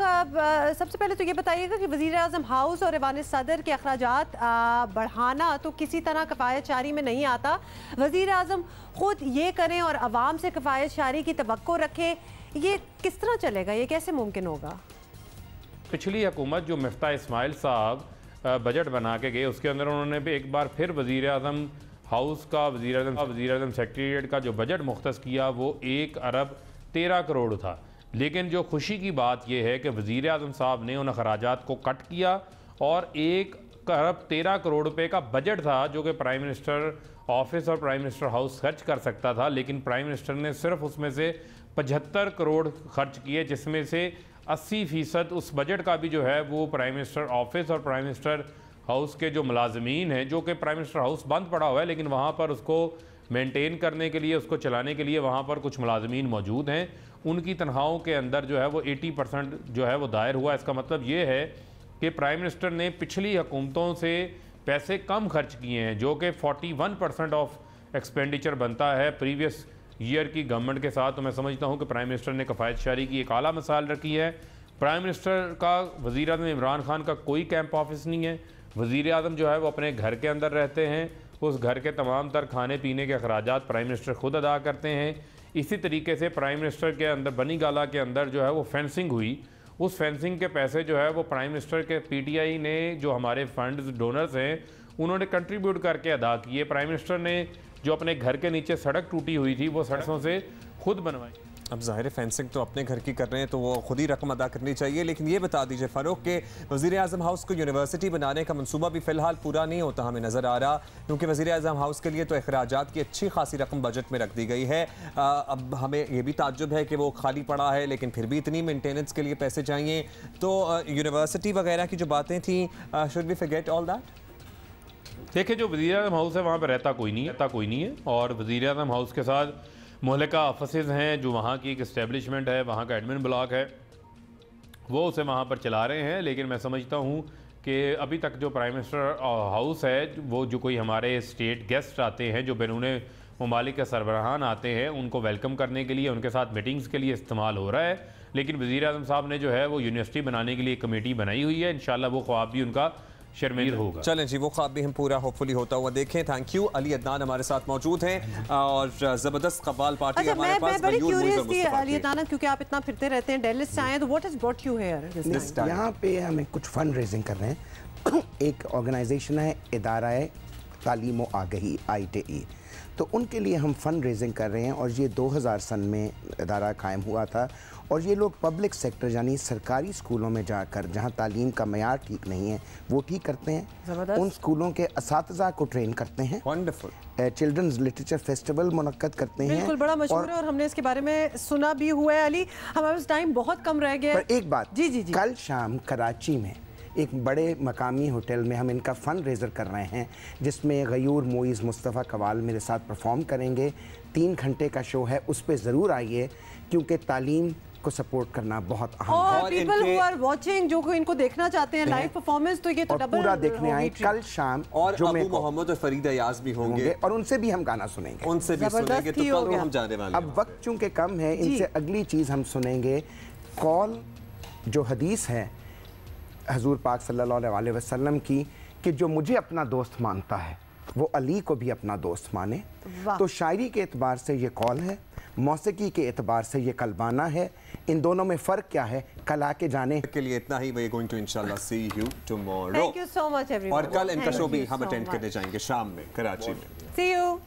सबसे पहले तो ये बताइएगा कि वज़ीर आज़म हाउस और ऐवान सदर के अखराजात बढ़ाना तो किसी तरह किफ़ायत शारी में नहीं आता। वज़ीर आज़म खुद ये करें और आवाम से किफ़ायत शारी की तवक्को रखें, ये किस तरह चलेगा? ये कैसे मुमकिन होगा? पिछली हुकूमत जो मिफ्ता इस्माइल साहब बजट बना के गए, उसके अंदर उन्होंने भी एक बार फिर वज़ीर आज़म हाउस का, वज़ीर आज़म सेक्रेटेरिएट का जो बजट मुख्तस किया वो 1 अरब 13 करोड़ था। लेकिन जो खुशी की बात यह है कि वज़ीर आज़म साहब ने उन अखराजात को कट किया और 1 अरब 13 करोड़ रुपए का बजट था जो कि प्राइम मिनिस्टर ऑफिस और प्राइम मिनिस्टर हाउस खर्च कर सकता था, लेकिन प्राइम मिनिस्टर ने सिर्फ उसमें से 75 करोड़ खर्च किए, जिसमें से 80% उस बजट का भी जो है वो प्राइम मिनिस्टर ऑफिस और प्राइम मिनिस्टर हाउस के जो मुलाजमीन हैं, जो कि प्राइम मिनिस्टर हाउस बंद पड़ा हुआ है लेकिन वहाँ पर उसको मेंटेन करने के लिए, उसको चलाने के लिए वहाँ पर कुछ मुलाजमीन मौजूद हैं, उनकी तनख्वाहों के अंदर जो है वो 80% जो है वो दायर हुआ। इसका मतलब ये है कि प्राइम मिनिस्टर ने पिछली हुकूमतों से पैसे कम खर्च किए हैं, जो कि 41% ऑफ एक्सपेंडिचर बनता है प्रीवियस ईयर की गवर्नमेंट के साथ। तो मैं समझता हूँ कि प्राइम मिनिस्टर ने किफ़ायत शारी की एक आला मिसाल रखी है। प्राइम मिनिस्टर का वज़ीर आज़म इमरान खान का कोई कैंप ऑफिस नहीं है। वज़ीर आज़म जो है वो अपने घर के अंदर रहते हैं, उस घर के तमाम तर खाने पीने के अखराजात प्राइम मिनिस्टर खुद अदा करते हैं। इसी तरीके से प्राइम मिनिस्टर के अंदर बनी गाला के अंदर जो है वो फेंसिंग हुई, उस फेंसिंग के पैसे जो है वो प्राइम मिनिस्टर के PTI ने, जो हमारे फंड्स डोनर्स हैं, उन्होंने कंट्रीब्यूट करके अदा किए। प्राइम मिनिस्टर ने जो अपने घर के नीचे सड़क टूटी हुई थी वो सड़कों से खुद बनवाई। अब ज़ाहिर फेंसिंग तो अपने घर की कर रहे हैं तो वो खुद ही रकम अदा करनी चाहिए। लेकिन ये बता दीजिए फ़ारूक के वज़ीर आज़म हाउस को यूनिवर्सिटी बनाने का मंसूबा भी फ़िलहाल पूरा नहीं होता हमें नज़र आ रहा, क्योंकि वज़ीर आज़म हाउस के लिए तो अखराजात की अच्छी खासी रकम बजट में रख दी गई है। अब हमें ये भी ताज्जुब है कि वो खाली पड़ा है लेकिन फिर भी इतनी मेंटेनेंस के लिए पैसे चाहिए। तो यूनिवर्सिटी वगैरह की जो बातें थी, should we forget all that? देखिए, जो वज़ीर आज़म हाउस है वहाँ पर रहता कोई नहीं है और वज़ीर आज़म हाउस के साथ मोहल्का ऑफिसेज़ हैं, जो वहाँ की एक इस्टेब्लिशमेंट है, वहाँ का एडमिन ब्लॉक है, वो उसे वहाँ पर चला रहे हैं। लेकिन मैं समझता हूँ कि अभी तक जो प्राइम मिनिस्टर हाउस है, वो जो कोई हमारे स्टेट गेस्ट आते हैं, जो बैरून ममालिक के सरबराहान आते हैं, उनको वेलकम करने के लिए, उनके साथ मीटिंग्स के लिए इस्तेमाल हो रहा है। लेकिन वज़ीर आज़म साहब ने जो है वो यूनिवर्सिटी बनाने के लिए एक कमेटी बनाई हुई है। इंशाल्लाह वो ख्वाब भी उनका शर्मीर होगा। चलें जी, वो ख्वाब भी हम पूरा होपफुली होता हुआ देखें। Thank you. अली अदनान हमारे साथ मौजूद हैं और जबरदस्त कव्वाल पार्टी हमारे पास। मैं बड़ी क्यूरियस थी अली अदनान, क्योंकि आप इतना फिरते रहते हैं, डेली से आए, तो what has brought you here? यहाँ पे हमें कुछ फंड रेजिंग कर रहे हैं। एक ऑर्गेनाइजेशन है इदारा तालीम व आगही ITE, तो उनके लिए हम फंड रेजिंग कर रहे हैं और ये 2000 सन में इदारा कायम हुआ था और ये लोग पब्लिक सेक्टर यानी सरकारी स्कूलों में जाकर जहाँ तालीम का मयार ठीक नहीं है वो ठीक करते हैं, उन स्कूलों के असातिज़ा को ट्रेन करते हैं। वंडरफुल। चिल्ड्रंस लिटरेचर फेस्टिवल मुनक्कद करते हैं। बिल्कुल, बड़ा मशहूर है और हमने इसके बारे में सुना भी हुआ है। अली, हमारे पास टाइम बहुत कम रह गया है। पर एक बात, जी जी जी, कल शाम कराची में एक बड़े मकामी होटल में हम इनका फ़ंड रेज़र कर रहे हैं जिसमें गयूर मोइज़ मुस्तफ़ा कवाल मेरे साथ परफॉर्म करेंगे। 3 घंटे का शो है, उस पर ज़रूर आइए क्योंकि तालीम को सपोर्ट करना बहुत अहम है। और पीपल हु आर वाचिंग, जो इनको देखना चाहते हैं लाइव परफॉर्मेंस, तो ये तो डबल पूरा देखने आए कल शाम। और अबू मोहम्मद और फरीदा याज भी होंगे और उनसे भी हम गाना सुनेंगे, उनसे भी सुनेंगे। तो कल हम जाने वाले हैं। अब वक्त चूंकि कम है, इनसे अगली चीज़ हम सुनेंगे कॉल, जो हदीस है हजूर पाक सल्लल्लाहु अलैहि वसल्लम की कि जो मुझे अपना दोस्त मानता है वो अली को भी अपना दोस्त माने। तो शायरी के एतबार से ये कॉल है, मौसीकी के एतबार से ये कलबाना है। इन दोनों में फ़र्क क्या है, कल आके जाने के लिए इतना ही। वी गोइंग टू इंशाल्लाह see you tomorrow. Thank you so much everyone. और कल इनका शो भी हम अटेंड करने जाएंगे शाम में कराची में। सी यू।